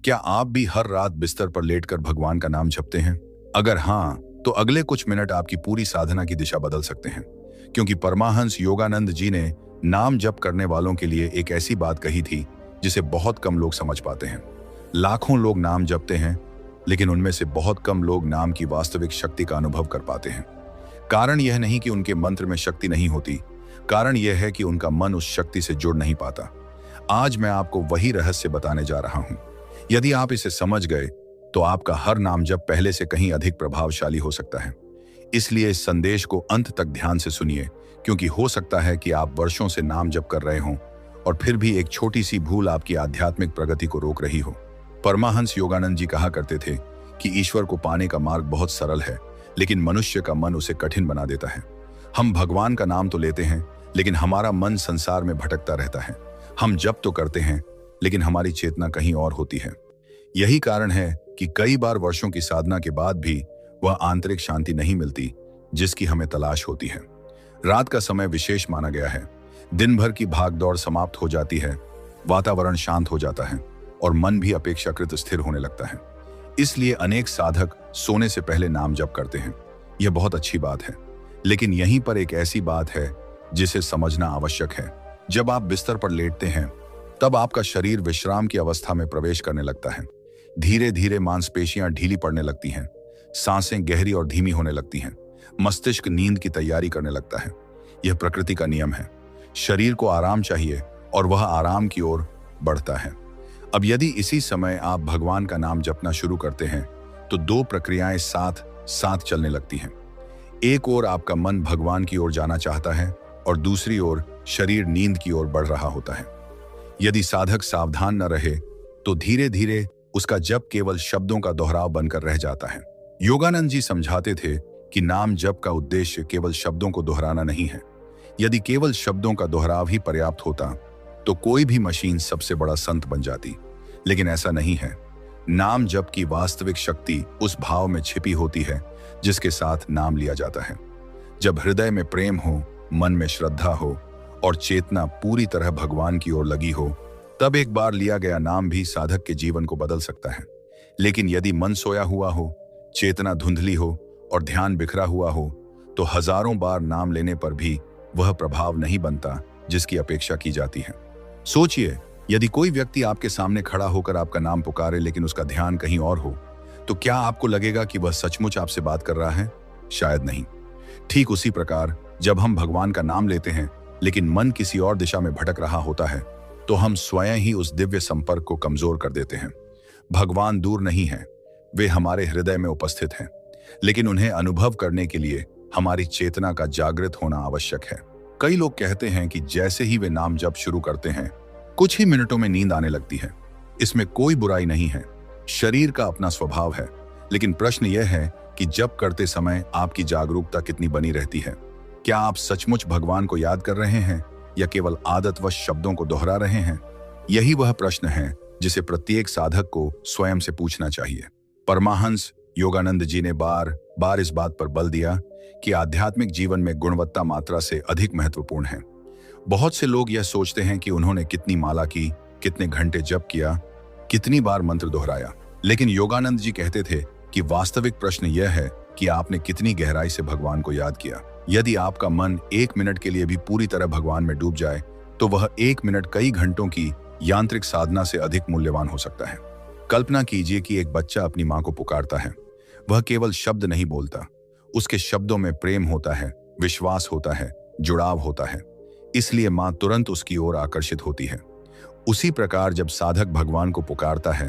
क्या आप भी हर रात बिस्तर पर लेटकर भगवान का नाम जपते हैं? अगर हाँ, तो अगले कुछ मिनट आपकी पूरी साधना की दिशा बदल सकते हैं, क्योंकि परमाहंस योगानंद जी ने नाम जप करने वालों के लिए एक ऐसी बात कही थी जिसे बहुत कम लोग समझ पाते हैं। लाखों लोग नाम जपते हैं, लेकिन उनमें से बहुत कम लोग नाम की वास्तविक शक्ति का अनुभव कर पाते हैं। कारण यह नहीं कि उनके मंत्र में शक्ति नहीं होती, कारण यह है कि उनका मन उस शक्ति से जुड़ नहीं पाता। आज मैं आपको वही रहस्य बताने जा रहा हूं। यदि आप इसे समझ गए तो आपका हर नाम जप पहले से कहीं अधिक प्रभावशाली हो सकता है। इसलिए इस संदेश को अंत तक ध्यान से सुनिए, क्योंकि हो सकता है कि आप वर्षों से नाम जप कर रहे हों और फिर भी एक छोटी सी भूल आपकी आध्यात्मिक प्रगति को रोक रही हो। परमाहंस योगानंद जी कहा करते थे कि ईश्वर को पाने का मार्ग बहुत सरल है, लेकिन मनुष्य का मन उसे कठिन बना देता है। हम भगवान का नाम तो लेते हैं, लेकिन हमारा मन संसार में भटकता रहता है। हम जप तो करते हैं, लेकिन हमारी चेतना कहीं और होती है। यही कारण है कि कई बार वर्षों की साधना के बाद भी वह आंतरिक शांति नहीं मिलती जिसकी हमें तलाश होती है। रात का समय विशेष माना गया है। दिन भर की भागदौड़ समाप्त हो जाती है, वातावरण शांत हो जाता है और मन भी अपेक्षाकृत स्थिर होने लगता है। इसलिए अनेक साधक सोने से पहले नाम जप करते हैं। यह बहुत अच्छी बात है, लेकिन यहीं पर एक ऐसी बात है जिसे समझना आवश्यक है। जब आप बिस्तर पर लेटते हैं, तब आपका शरीर विश्राम की अवस्था में प्रवेश करने लगता है। धीरे धीरे मांसपेशियां ढीली पड़ने लगती हैं, सांसें गहरी और धीमी होने लगती हैं, मस्तिष्क नींद की तैयारी करने लगता है। यह प्रकृति का नियम है। शरीर को आराम चाहिए और वह आराम की ओर बढ़ता है। अब यदि इसी समय आप भगवान का नाम जपना शुरू करते हैं, तो दो प्रक्रियाएं साथ साथ चलने लगती हैं। एक ओर आपका मन भगवान की ओर जाना चाहता है और दूसरी ओर शरीर नींद की ओर बढ़ रहा होता है। यदि साधक सावधान न रहे तो धीरे धीरे उसका जप केवल शब्दों का दोहराव बनकर रह जाता है। योगानंद जी समझाते थे कि नाम जप का उद्देश्य केवल शब्दों को दोहराना नहीं है। यदि केवल शब्दों का दोहराव ही पर्याप्त होता तो कोई भी मशीन सबसे बड़ा संत बन जाती, लेकिन ऐसा नहीं है। नाम जप की वास्तविक शक्ति उस भाव में छिपी होती है जिसके साथ नाम लिया जाता है। जब हृदय में प्रेम हो, मन में श्रद्धा हो और चेतना पूरी तरह भगवान की ओर लगी हो, तब एक बार लिया गया नाम भी साधक के जीवन को बदल सकता है। लेकिन यदि मन सोया हुआ हो, चेतना धुंधली हो और ध्यान बिखरा हुआ हो, तो हजारों बार नाम लेने पर भी वह प्रभाव नहीं बनता जिसकी अपेक्षा की जाती है। सोचिए, यदि कोई व्यक्ति आपके सामने खड़ा होकर आपका नाम पुकारे लेकिन उसका ध्यान कहीं और हो, तो क्या आपको लगेगा कि वह सचमुच आपसे बात कर रहा है? शायद नहीं। ठीक उसी प्रकार जब हम भगवान का नाम लेते हैं लेकिन मन किसी और दिशा में भटक रहा होता है, तो हम स्वयं ही उस दिव्य संपर्क को कमजोर कर देते हैं। भगवान दूर नहीं है, वे हमारे हृदय में उपस्थित हैं, लेकिन उन्हें अनुभव करने के लिए हमारी चेतना का जागृत होना आवश्यक है। कई लोग कहते हैं कि जैसे ही वे नाम जप शुरू करते हैं, कुछ ही मिनटों में नींद आने लगती है। इसमें कोई बुराई नहीं है, शरीर का अपना स्वभाव है। लेकिन प्रश्न यह है कि जप करते समय आपकी जागरूकता कितनी बनी रहती है? क्या आप सचमुच भगवान को याद कर रहे हैं या केवल आदतवश शब्दों को दोहरा रहे हैं? यही वह प्रश्न है जिसे प्रत्येक साधक को स्वयं से पूछना चाहिए। परमाहंस योगानंद जी ने बार बार इस बात पर बल दिया कि आध्यात्मिक जीवन में गुणवत्ता मात्रा से अधिक महत्वपूर्ण है। बहुत से लोग यह सोचते हैं कि उन्होंने कितनी माला की, कितने घंटे जप किया, कितनी बार मंत्र दोहराया, लेकिन योगानंद जी कहते थे कि वास्तविक प्रश्न यह है कि आपने कितनी गहराई से भगवान को याद किया। यदि आपका मन 1 मिनट के लिए भी पूरी तरह भगवान में डूब जाए, तो वह 1 मिनट कई घंटों की यांत्रिक साधना से अधिक मूल्यवान हो सकता है। कल्पना कीजिए कि एक बच्चा अपनी मां को पुकारता है। वह केवल शब्द नहीं बोलता, उसके शब्दों में प्रेम होता है, विश्वास होता है, जुड़ाव होता है। इसलिए मां तुरंत उसकी ओर आकर्षित होती है। उसी प्रकार जब साधक भगवान को पुकारता है,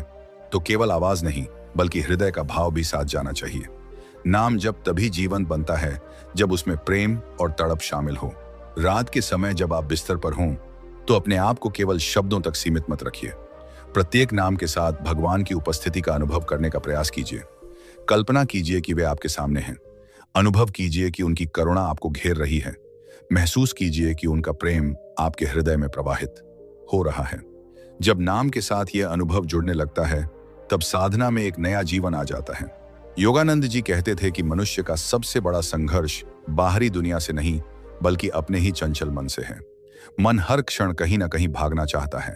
तो केवल आवाज नहीं बल्कि हृदय का भाव भी साथ जाना चाहिए। नाम जब तभी जीवंत बनता है जब उसमें प्रेम और तड़प शामिल हो। रात के समय जब आप बिस्तर पर हों, तो अपने आप को केवल शब्दों तक सीमित मत रखिए। प्रत्येक नाम के साथ भगवान की उपस्थिति का अनुभव करने का प्रयास कीजिए। कल्पना कीजिए कि वे आपके सामने हैं। अनुभव कीजिए कि उनकी करुणा आपको घेर रही है। महसूस कीजिए कि उनका प्रेम आपके हृदय में प्रवाहित हो रहा है। जब नाम के साथ यह अनुभव जुड़ने लगता है, तब साधना में एक नया जीवन आ जाता है। योगानंद जी कहते थे कि मनुष्य का सबसे बड़ा संघर्ष बाहरी दुनिया से नहीं बल्कि अपने ही चंचल मन से है। मन हर क्षण कहीं ना कहीं भागना चाहता है,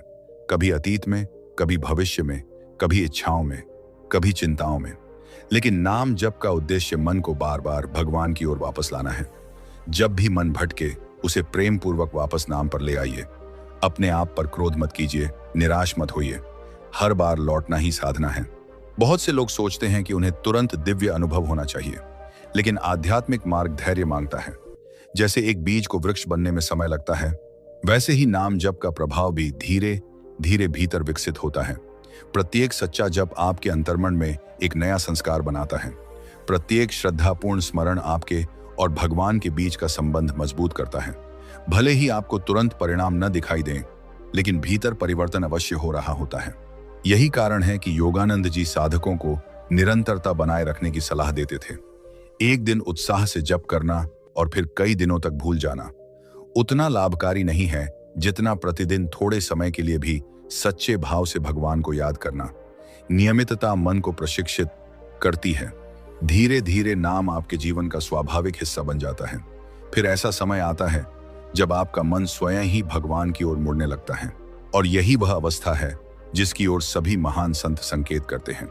कभी अतीत में, कभी भविष्य में, कभी इच्छाओं में, कभी चिंताओं में। लेकिन नाम जप का उद्देश्य मन को बार बार भगवान की ओर वापस लाना है। जब भी मन भटके, उसे प्रेम पूर्वक वापस नाम पर ले आइए। अपने आप पर क्रोध मत कीजिए, निराश मत होइए। हर बार लौटना ही साधना है। बहुत से लोग सोचते हैं कि उन्हें तुरंत दिव्य अनुभव होना चाहिए, लेकिन आध्यात्मिक मार्ग धैर्य मांगता है। जैसे एक बीज को वृक्ष बनने में समय लगता है, वैसे ही नाम जप का प्रभाव भी धीरे धीरे भीतर विकसित होता है। प्रत्येक सच्चा जप आपके अंतर्मन में एक नया संस्कार बनाता है। प्रत्येक श्रद्धापूर्ण स्मरण आपके और भगवान के बीच का संबंध मजबूत करता है। भले ही आपको तुरंत परिणाम न दिखाई दें, लेकिन भीतर परिवर्तन अवश्य हो रहा होता है। यही कारण है कि योगानंद जी साधकों को निरंतरता बनाए रखने की सलाह देते थे। एक दिन उत्साह से जप करना और फिर कई दिनों तक भूल जाना उतना लाभकारी नहीं है जितना प्रतिदिन थोड़े समय के लिए भी सच्चे भाव से भगवान को याद करना। नियमितता मन को प्रशिक्षित करती है। धीरे धीरे नाम आपके जीवन का स्वाभाविक हिस्सा बन जाता है। फिर ऐसा समय आता है जब आपका मन स्वयं ही भगवान की ओर मुड़ने लगता है, और यही वह अवस्था है जिसकी ओर सभी महान संत संकेत करते हैं।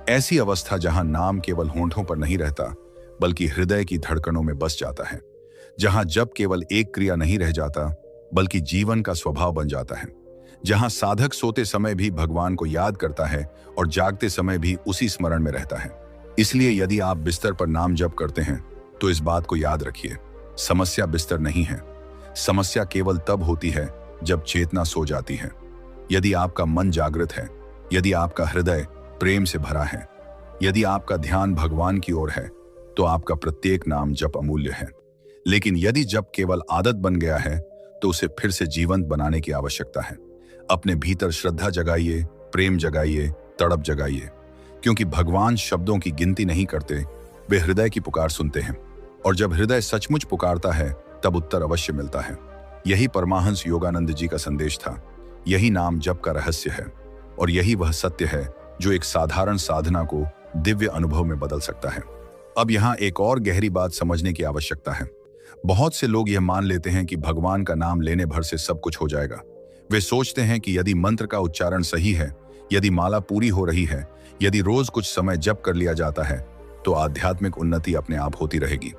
ऐसी अवस्था जहां नाम केवल होंठों पर नहीं रहता, बल्कि हृदय की धड़कनों में बस जाता है। जहां जप केवल एक क्रिया नहीं रह जाता, बल्कि जीवन का स्वभाव बन जाता है। जहां साधक सोते समय भी भगवान को याद करता है और जागते समय भी उसी स्मरण में रहता है। इसलिए यदि आप बिस्तर पर नाम जप करते हैं, तो इस बात को याद रखिए, समस्या बिस्तर नहीं है। समस्या केवल तब होती है जब चेतना सो जाती है। यदि आपका मन जागृत है, यदि आपका हृदय प्रेम से भरा है, यदि आपका ध्यान भगवान की ओर है, तो आपका प्रत्येक नाम जप अमूल्य है। लेकिन यदि जप केवल आदत बन गया है, तो उसे फिर से जीवंत बनाने की आवश्यकता है। अपने भीतर श्रद्धा जगाइए, प्रेम जगाइए, तड़प जगाइए, क्योंकि भगवान शब्दों की गिनती नहीं करते, वे हृदय की पुकार सुनते हैं। और जब हृदय सचमुच पुकारता है, तब उत्तर अवश्य मिलता है। यही परमाहंस योगानंद जी का संदेश था। यही नाम जप का रहस्य है, और यही वह सत्य है जो एक साधारण साधना को दिव्य अनुभव में बदल सकता है। अब यहाँ एक और गहरी बात समझने की आवश्यकता है। बहुत से लोग यह मान लेते हैं कि भगवान का नाम लेने भर से सब कुछ हो जाएगा। वे सोचते हैं कि यदि मंत्र का उच्चारण सही है, यदि माला पूरी हो रही है, यदि रोज कुछ समय जप कर लिया जाता है, तो आध्यात्मिक उन्नति अपने आप होती रहेगी।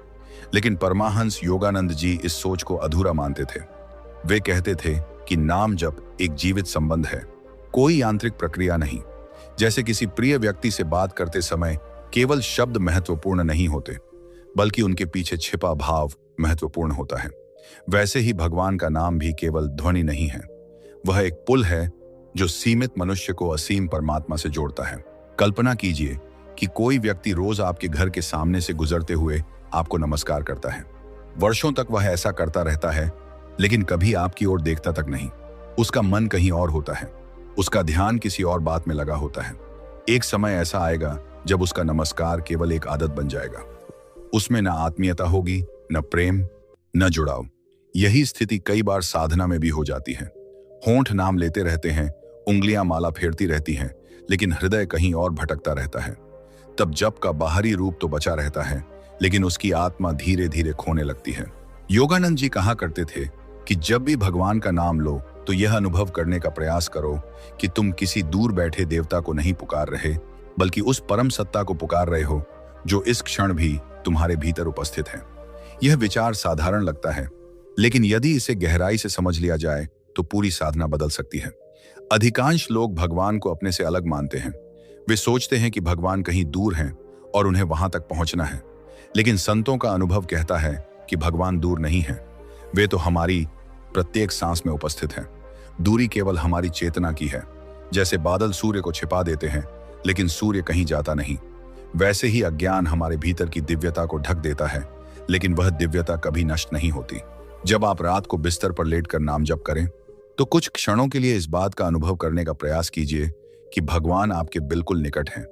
लेकिन परमाहंस योगानंद जी इस सोच को अधूरा मानते थे। वे कहते थे कि नाम जप एक जीवित संबंध है, कोई यांत्रिक प्रक्रिया नहीं। जैसे किसी प्रिय व्यक्ति से बात करते समय केवल शब्द महत्वपूर्ण नहीं होते, बल्कि उनके पीछे छिपा भाव महत्वपूर्ण होता है। वैसे ही भगवान का नाम भी केवल ध्वनि नहीं है, वह एक पुल है जो सीमित मनुष्य को असीम परमात्मा से जोड़ता है। कल्पना कीजिए कि कोई व्यक्ति रोज आपके घर के सामने से गुजरते हुए आपको नमस्कार करता है। वर्षों तक वह ऐसा करता रहता है, लेकिन कभी आपकी ओर देखता तक नहीं। उसका मन कहीं और होता है, उसका ध्यान किसी और बात में लगा होता है। एक समय ऐसा आएगा जब उसका नमस्कार केवल एक आदत बन जाएगा। उसमें न आत्मीयता होगी, न प्रेम, न जुड़ाव। यही स्थिति कई बार साधना में भी हो जाती है। होंठ नाम लेते रहते हैं, उंगलियां माला फेरती रहती हैं, लेकिन हृदय कहीं और भटकता रहता है। तब जप का बाहरी रूप तो बचा रहता है, लेकिन उसकी आत्मा धीरे धीरे खोने लगती है। योगानंद जी कहा करते थे कि जब भी भगवान का नाम लो, तो यह अनुभव करने का प्रयास करो कि तुम किसी दूर बैठे देवता को नहीं पुकार रहे, बल्कि उस परम सत्ता को पुकार रहे हो जो इस क्षण भी तुम्हारे भीतर उपस्थित है। यह विचार साधारण लगता है, लेकिन यदि इसे गहराई से समझ लिया जाए तो पूरी साधना बदल सकती है। अधिकांश लोग भगवान को अपने से अलग मानते हैं। वे सोचते हैं कि भगवान कहीं दूर हैं और उन्हें वहां तक पहुंचना है। लेकिन संतों का अनुभव कहता है कि भगवान दूर नहीं है, वे तो हमारी प्रत्येक सांस में उपस्थित हैं। दूरी केवल हमारी चेतना की है। जैसे बादल सूर्य को छिपा देते हैं, लेकिन सूर्य कहीं जाता नहीं, वैसे ही अज्ञान हमारे भीतर की दिव्यता को ढक देता है, लेकिन वह दिव्यता कभी नष्ट नहीं होती। जब आप रात को बिस्तर पर लेटकर नाम जप करें, तो कुछ क्षणों के लिए इस बात का अनुभव करने का प्रयास कीजिए कि भगवान आपके बिल्कुल निकट हैं।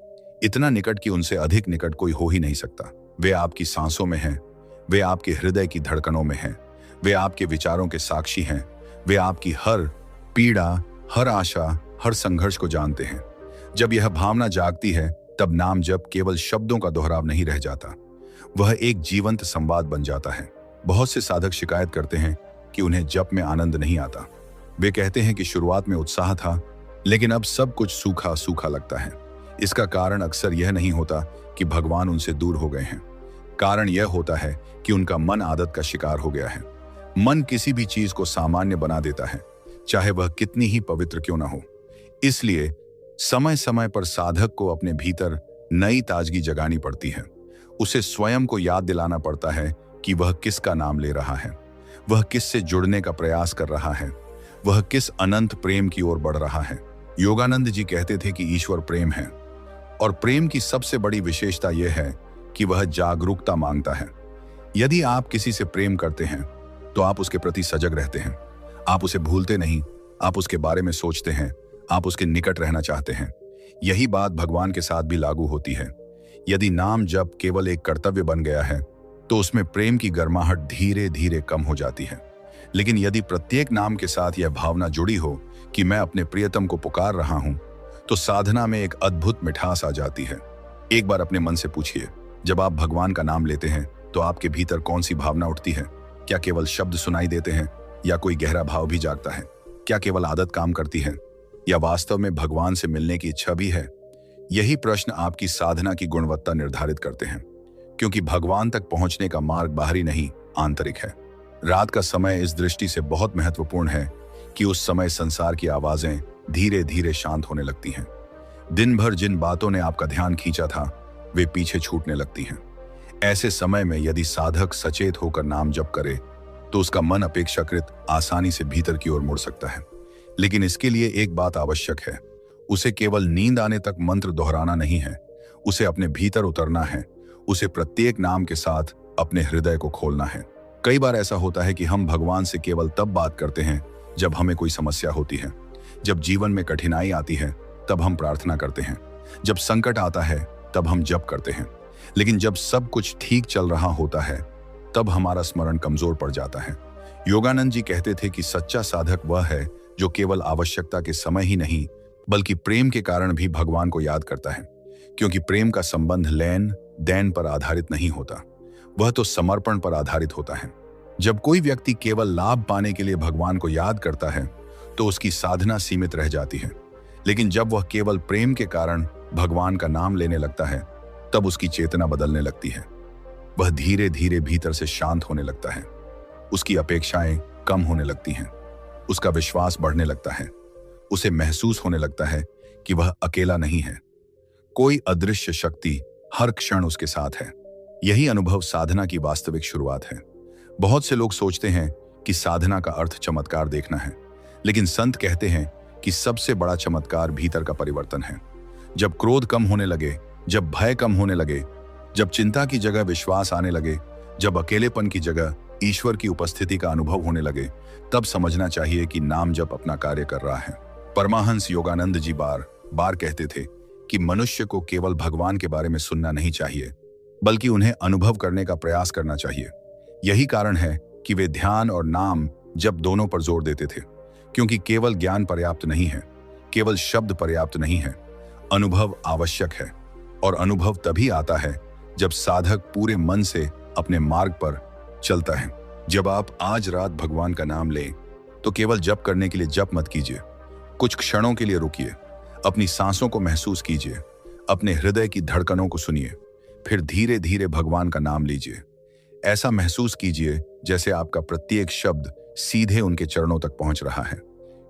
इतना निकट कि उनसे अधिक निकट कोई हो ही नहीं सकता। वे आपकी सांसों में हैं, वे आपके हृदय की धड़कनों में हैं, वे आपके विचारों के साक्षी हैं, वे आपकी हर पीड़ा, हर आशा, हर संघर्ष को जानते हैं। जब यह भावना जागती है, तब नाम जप केवल शब्दों का दोहराव नहीं रह जाता, वह एक जीवंत संवाद बन जाता है। बहुत से साधक शिकायत करते हैं कि उन्हें जप में आनंद नहीं आता। वे कहते हैं कि शुरुआत में उत्साह था, लेकिन अब सब कुछ सूखा सूखा लगता है। इसका कारण अक्सर यह नहीं होता कि भगवान उनसे दूर हो गए हैं। कारण यह होता है कि उनका मन आदत का शिकार हो गया है। मन किसी भी चीज को सामान्य बना देता है, चाहे वह कितनी ही पवित्र क्यों ना हो। इसलिए समय समय पर साधक को अपने भीतर नई ताजगी जगानी पड़ती है। उसे स्वयं को याद दिलाना पड़ता है कि वह किसका नाम ले रहा है, वह किससे जुड़ने का प्रयास कर रहा है, वह किस अनंत प्रेम की ओर बढ़ रहा है। योगानंद जी कहते थे कि ईश्वर प्रेम है, और प्रेम की सबसे बड़ी विशेषता यह है कि वह जागरूकता मांगता है। यदि आप किसी से प्रेम करते हैं तो आप उसके प्रति सजग रहते हैं। आप उसे भूलते नहीं, आप उसके बारे में सोचते हैं, आप उसके निकट रहना चाहते हैं। यही बात भगवान के साथ भी लागू होती है। यदि नाम जप केवल एक कर्तव्य बन गया है तो उसमें प्रेम की गर्माहट धीरे धीरे कम हो जाती है। लेकिन यदि प्रत्येक नाम के साथ यह भावना जुड़ी हो कि मैं अपने प्रियतम को पुकार रहा हूं, तो साधना में एक अद्भुत मिठास आ जाती है। एक बार अपने मन से पूछिए, जब आप भगवान का नाम लेते हैं तो आपके भीतर कौन सी भावना उठती है? क्या केवल शब्द सुनाई देते हैं, या कोई गहरा भाव भी जागता है? क्या केवल आदत काम करती है, या वास्तव में भगवान से मिलने की इच्छा भी है? यही प्रश्न आपकी साधना की गुणवत्ता निर्धारित करते हैं, क्योंकि भगवान तक पहुंचने का मार्ग बाहरी नहीं, आंतरिक है। रात का समय इस दृष्टि से बहुत महत्वपूर्ण है कि उस समय संसार की आवाजें धीरे धीरे शांत होने लगती हैं। दिन भर जिन बातों ने आपका ध्यान खींचा था वे पीछे छूटने लगती हैं। ऐसे समय में यदि साधक सचेत होकर नाम जप करे तो उसका मन अपेक्षाकृत आसानी से भीतर की ओर मुड़ सकता है। लेकिन इसके लिए एक बात आवश्यक है, उसे केवल नींद आने तक मंत्र दोहराना नहीं है, उसे अपने भीतर उतरना है। उसे प्रत्येक नाम के साथ अपने हृदय को खोलना है। कई बार ऐसा होता है कि हम भगवान से केवल तब बात करते हैं जब हमें कोई समस्या होती है, जब जीवन में कठिनाई आती है तब हम प्रार्थना करते हैं, जब संकट आता है तब हम जप करते हैं। लेकिन जब सब कुछ ठीक चल रहा होता है तब हमारा स्मरण कमजोर पड़ जाता है। योगानंद जी कहते थे कि सच्चा साधक वह है जो केवल आवश्यकता के समय ही नहीं बल्कि प्रेम के कारण भी भगवान को याद करता है, क्योंकि प्रेम का संबंध लेन देन पर आधारित नहीं होता, वह तो समर्पण पर आधारित होता है। जब कोई व्यक्ति केवल लाभ पाने के लिए भगवान को याद करता है तो उसकी साधना सीमित रह जाती है। लेकिन जब वह केवल प्रेम के कारण भगवान का नाम लेने लगता है तब उसकी चेतना बदलने लगती है। वह धीरे धीरे भीतर से शांत होने लगता है, उसकी अपेक्षाएं कम होने लगती हैं, उसका विश्वास बढ़ने लगता है, उसे महसूस होने लगता है कि वह अकेला नहीं है, कोई अदृश्य शक्ति हर क्षण उसके साथ है। यही अनुभव साधना की वास्तविक शुरुआत है। बहुत से लोग सोचते हैं कि साधना का अर्थ चमत्कार देखना है, लेकिन संत कहते हैं कि सबसे बड़ा चमत्कार भीतर का परिवर्तन है। जब क्रोध कम होने लगे, जब भय कम होने लगे, जब चिंता की जगह विश्वास आने लगे, जब अकेलेपन की जगह ईश्वर की उपस्थिति का अनुभव होने लगे, तब समझना चाहिए कि नाम जप अपना कार्य कर रहा है। परमाहंस योगानंद जी बार बार कहते थे कि मनुष्य को केवल भगवान के बारे में सुनना नहीं चाहिए, बल्कि उन्हें अनुभव करने का प्रयास करना चाहिए। यही कारण है कि वे ध्यान और नाम जप दोनों पर जोर देते थे, क्योंकि केवल ज्ञान पर्याप्त नहीं है, केवल शब्द पर्याप्त नहीं है, अनुभव आवश्यक है। और अनुभव तभी आता है जब साधक पूरे मन से अपने मार्ग पर चलता है। जब आप आज रात भगवान का नाम लें तो केवल जप करने के लिए जप मत कीजिए, कुछ क्षणों के लिए रुकिए, अपनी सांसों को महसूस कीजिए, अपने हृदय की धड़कनों को सुनिए, फिर धीरे धीरे भगवान का नाम लीजिए। ऐसा महसूस कीजिए जैसे आपका प्रत्येक शब्द सीधे उनके चरणों तक पहुंच रहा है।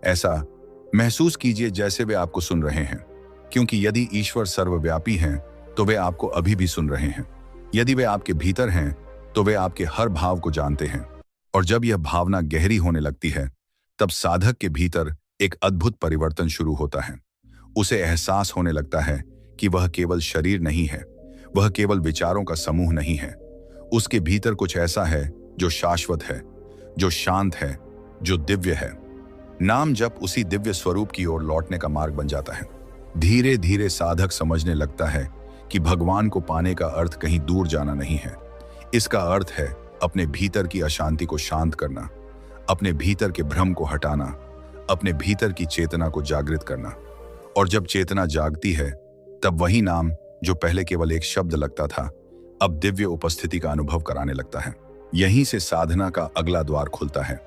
ऐसा महसूस कीजिए जैसे वे आपको सुन रहे हैं, क्योंकि यदि ईश्वर सर्वव्यापी हैं तो वे आपको अभी भी सुन रहे हैं। यदि वे आपके भीतर हैं तो वे आपके हर भाव को जानते हैं। और जब यह भावना गहरी होने लगती है तब साधक के भीतर एक अद्भुत परिवर्तन शुरू होता है। उसे एहसास होने लगता है कि वह केवल शरीर नहीं है, वह केवल विचारों का समूह नहीं है। उसके भीतर कुछ ऐसा है जो शाश्वत है, जो शांत है, जो दिव्य है। नाम जप उसी दिव्य स्वरूप की ओर लौटने का मार्ग बन जाता है। धीरे धीरे साधक समझने लगता है कि भगवान को पाने का अर्थ कहीं दूर जाना नहीं है। इसका अर्थ है अपने भीतर की अशांति को शांत करना, अपने भीतर के भ्रम को हटाना, अपने भीतर की चेतना को जागृत करना। और जब चेतना जागती है तब वही नाम जो पहले केवल एक शब्द लगता था अब दिव्य उपस्थिति का अनुभव कराने लगता है। यहीं से साधना का अगला द्वार खुलता है।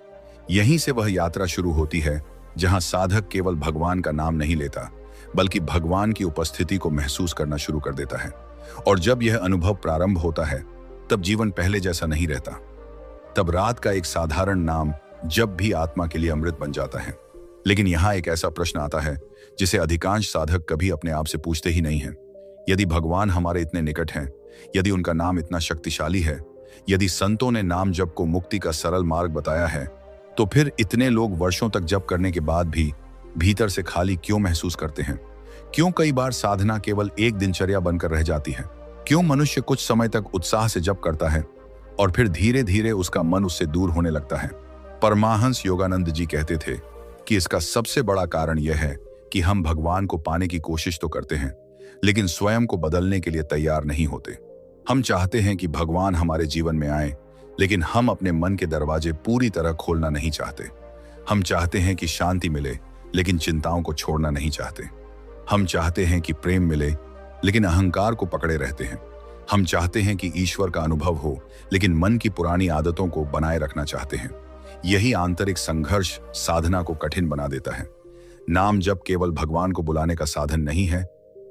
यहीं से वह यात्रा शुरू होती है जहां साधक केवल भगवान का नाम नहीं लेता बल्कि भगवान की उपस्थिति को महसूस करना शुरू कर देता है। और जब यह अनुभव प्रारंभ होता है तब जीवन पहले जैसा नहीं रहता। तब रात का एक साधारण नाम जब भी आत्मा के लिए अमृत बन जाता है। लेकिन यहाँ एक ऐसा प्रश्न आता है जिसे अधिकांश साधक कभी अपने आप से पूछते ही नहीं हैं। यदि भगवान हमारे इतने निकट हैं, यदि उनका नाम इतना शक्तिशाली है, यदि संतों ने नाम जप को मुक्ति का सरल मार्ग बताया है, तो फिर इतने लोग वर्षों तक जप करने के बाद भी भीतर से खाली क्यों महसूस करते हैं? क्यों कई बार साधना केवल एक दिनचर्या बनकर रह जाती है? क्यों मनुष्य कुछ समय तक उत्साह से जप करता है और फिर धीरे धीरे उसका मन उससे दूर होने लगता है? परमाहंस योगानंद जी कहते थे कि इसका सबसे बड़ा कारण यह है कि हम भगवान को पाने की कोशिश तो करते हैं, लेकिन स्वयं को बदलने के लिए तैयार नहीं होते। हम चाहते हैं कि भगवान हमारे जीवन में आए, लेकिन हम अपने मन के दरवाजे पूरी तरह खोलना नहीं चाहते। हम चाहते हैं कि शांति मिले, लेकिन चिंताओं को छोड़ना नहीं चाहते। हम चाहते हैं कि प्रेम मिले, लेकिन अहंकार को पकड़े रहते हैं। हम चाहते हैं कि ईश्वर का अनुभव हो, लेकिन मन की पुरानी आदतों को बनाए रखना चाहते हैं। यही आंतरिक संघर्ष साधना को कठिन बना देता है। नाम जप केवल भगवान को बुलाने का साधन नहीं है,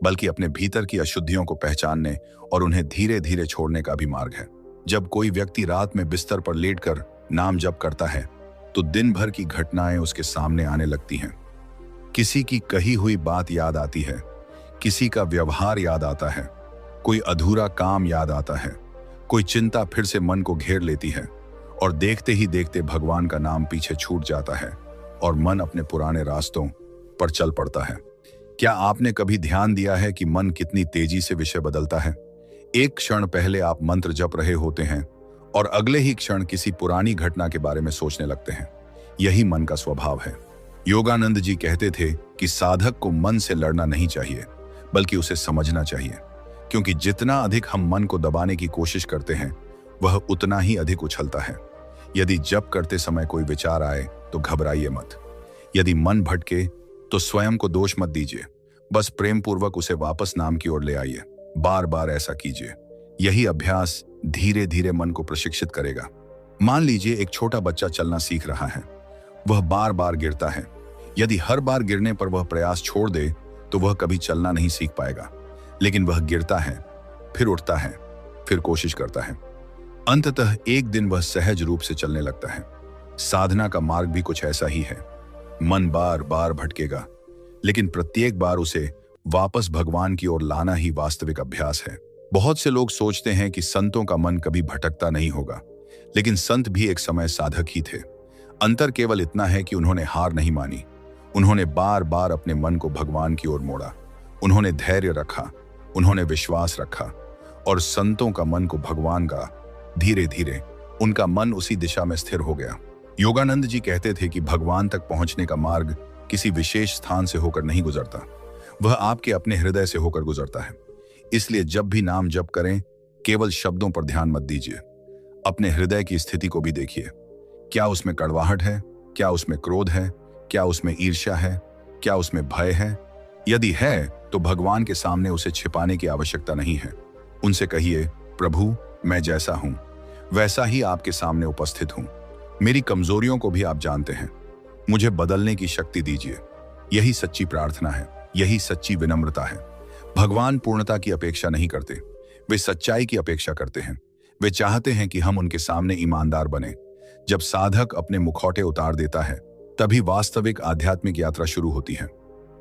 बल्कि अपने भीतर की अशुद्धियों को पहचानने और उन्हें धीरे धीरे छोड़ने का भी मार्ग है। जब कोई व्यक्ति रात में बिस्तर पर लेटकर नाम जप करता है तो दिन भर की घटनाएं उसके सामने आने लगती हैं। किसी की कही हुई बात याद आती है, किसी का व्यवहार याद आता है, कोई अधूरा काम याद आता है, कोई चिंता फिर से मन को घेर लेती है और देखते ही देखते भगवान का नाम पीछे छूट जाता है और मन अपने पुराने रास्तों पर चल पड़ता है। क्या आपने कभी ध्यान दिया है कि मन कितनी तेजी से विषय बदलता है? एक क्षण पहले आप मंत्र जप रहे होते हैं और अगले ही क्षण किसी पुरानी घटना के बारे में सोचने लगते हैं। यही मन का स्वभाव है। योगानंद जी कहते थे कि साधक को मन से लड़ना नहीं चाहिए, बल्कि उसे समझना चाहिए, क्योंकि जितना अधिक हम मन को दबाने की कोशिश करते हैं वह उतना ही अधिक उछलता है। यदि जप करते समय कोई विचार आए तो घबराइए मत। यदि मन भटके तो स्वयं को दोष मत दीजिए, बस प्रेम पूर्वक उसे वापस नाम की ओर ले आइए। बार बार ऐसा कीजिए। यही अभ्यास धीरे धीरे मन को प्रशिक्षित करेगा। मान लीजिए एक छोटा बच्चा चलना सीख रहा है। वह बार बार गिरता है। यदि हर बार गिरने पर वह प्रयास छोड़ दे तो वह कभी चलना नहीं सीख पाएगा। लेकिन वह गिरता है, फिर उठता है, फिर कोशिश करता है। अंततः एक दिन वह सहज रूप से चलने लगता है। साधना का मार्ग भी कुछ ऐसा ही है। मन बार बार भटकेगा, लेकिन प्रत्येक बार उसे वापस भगवान की ओर लाना ही वास्तविक अभ्यास है। बहुत से लोग सोचते हैं कि संतों का मन कभी भटकता नहीं होगा, लेकिन संत भी एक समय साधक ही थे। अंतर केवल इतना है कि उन्होंने हार नहीं मानी। उन्होंने बार बार अपने मन को भगवान की ओर मोड़ा। उन्होंने धैर्य रखा, उन्होंने विश्वास रखा, और संतों का मन को भगवान का धीरे धीरे उनका मन उसी दिशा में स्थिर हो गया। योगानंद जी कहते थे कि भगवान तक पहुंचने का मार्ग किसी विशेष स्थान से होकर नहीं गुजरता, वह आपके अपने हृदय से होकर गुजरता है। इसलिए जब भी नाम जप करें, केवल शब्दों पर ध्यान मत दीजिए। अपने हृदय की स्थिति को भी देखिए। क्या उसमें कड़वाहट है? क्या उसमें क्रोध है? क्या उसमें ईर्ष्या है? क्या उसमें भय है? यदि है तो भगवान के सामने उसे छिपाने की आवश्यकता नहीं है। उनसे कहिए, प्रभु, मैं जैसा हूं वैसा ही आपके सामने उपस्थित हूं। मेरी कमजोरियों को भी आप जानते हैं। मुझे बदलने की शक्ति दीजिए। यही सच्ची प्रार्थना है, यही सच्ची विनम्रता है। भगवान पूर्णता की अपेक्षा नहीं करते, वे सच्चाई की अपेक्षा करते हैं। वे चाहते हैं कि हम उनके सामने ईमानदार बने। जब साधक अपने मुखौटे उतार देता है, तभी वास्तविक आध्यात्मिक यात्रा शुरू होती है।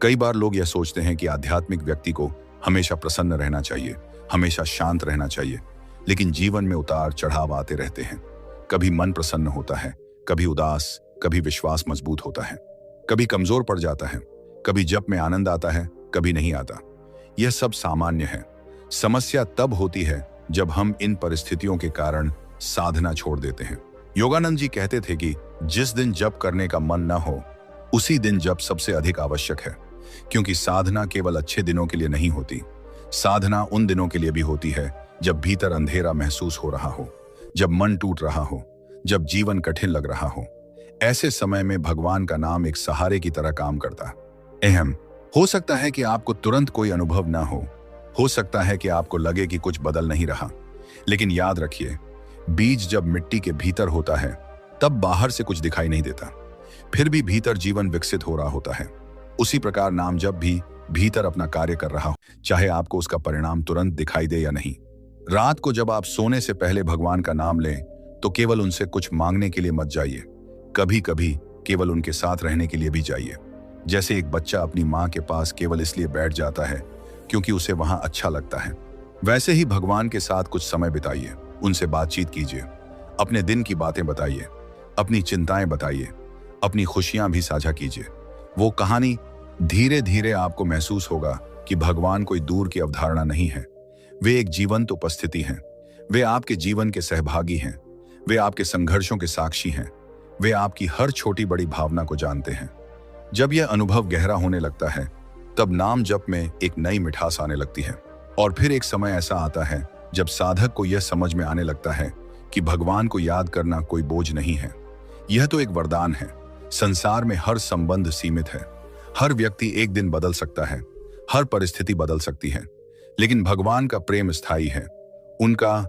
कई बार लोग यह सोचते हैं कि आध्यात्मिक व्यक्ति को हमेशा प्रसन्न रहना चाहिए, हमेशा शांत रहना चाहिए, लेकिन जीवन में उतार चढ़ाव आते रहते हैं। कभी मन प्रसन्न होता है, कभी उदास, कभी विश्वास मजबूत होता है, कभी कमजोर पड़ जाता है, कभी जप में आनंद आता है, कभी नहीं आता। यह सब सामान्य है। समस्या तब होती है जब हम इन परिस्थितियों के कारण साधना छोड़ देते हैं। योगानंद जी कहते थे कि जिस दिन जप करने का मन न हो, उसी दिन जप सबसे अधिक आवश्यक है, क्योंकि साधना केवल अच्छे दिनों के लिए नहीं होती। साधना उन दिनों के लिए भी होती है जब भीतर अंधेरा महसूस हो रहा हो, जब मन टूट रहा हो, जब जीवन कठिन लग रहा हो। ऐसे समय में भगवान का नाम एक सहारे की तरह काम करता है। हो सकता है कि आपको तुरंत कोई अनुभव ना हो सकता है कि आपको लगे कि कुछ बदल नहीं रहा, लेकिन याद रखिए, बीज जब मिट्टी के भीतर होता है तब बाहर से कुछ दिखाई नहीं देता। फिर भी भीतर जीवन विकसित हो रहा होता है। उसी प्रकार नाम जप भी भीतर अपना कार्य कर रहा हो, चाहे आपको उसका परिणाम तुरंत दिखाई दे या नहीं। रात को जब आप सोने से पहले भगवान का नाम लें तो केवल उनसे कुछ मांगने के लिए मत जाइए, कभी कभी केवल उनके साथ रहने के लिए भी जाइए। जैसे एक बच्चा अपनी माँ के पास केवल इसलिए बैठ जाता है क्योंकि उसे वहां अच्छा लगता है, वैसे ही भगवान के साथ कुछ समय बिताइए, उनसे बातचीत कीजिए, अपने दिन की बातें बताइए, अपनी चिंताएं बताइए, अपनी खुशियां भी साझा कीजिए। वो कहानी धीरे धीरे आपको महसूस होगा कि भगवान कोई दूर की अवधारणा नहीं है, वे एक जीवंत उपस्थिति हैं। वे आपके जीवन के सहभागी हैं, वे आपके संघर्षों के साक्षी हैं, वे आपकी हर छोटी बड़ी भावना को जानते हैं। जब यह अनुभव गहरा होने लगता है तब नाम जप में एक नई मिठास आने लगती है। और फिर एक समय ऐसा आता है जब साधक को यह समझ में आने लगता है कि भगवान को याद करना कोई बोझ नहीं है, यह तो एक वरदान है। संसार में हर संबंध सीमित है, हर व्यक्ति एक दिन बदल सकता है, हर परिस्थिति बदल सकती है, लेकिन भगवान का प्रेम स्थायी है, उनका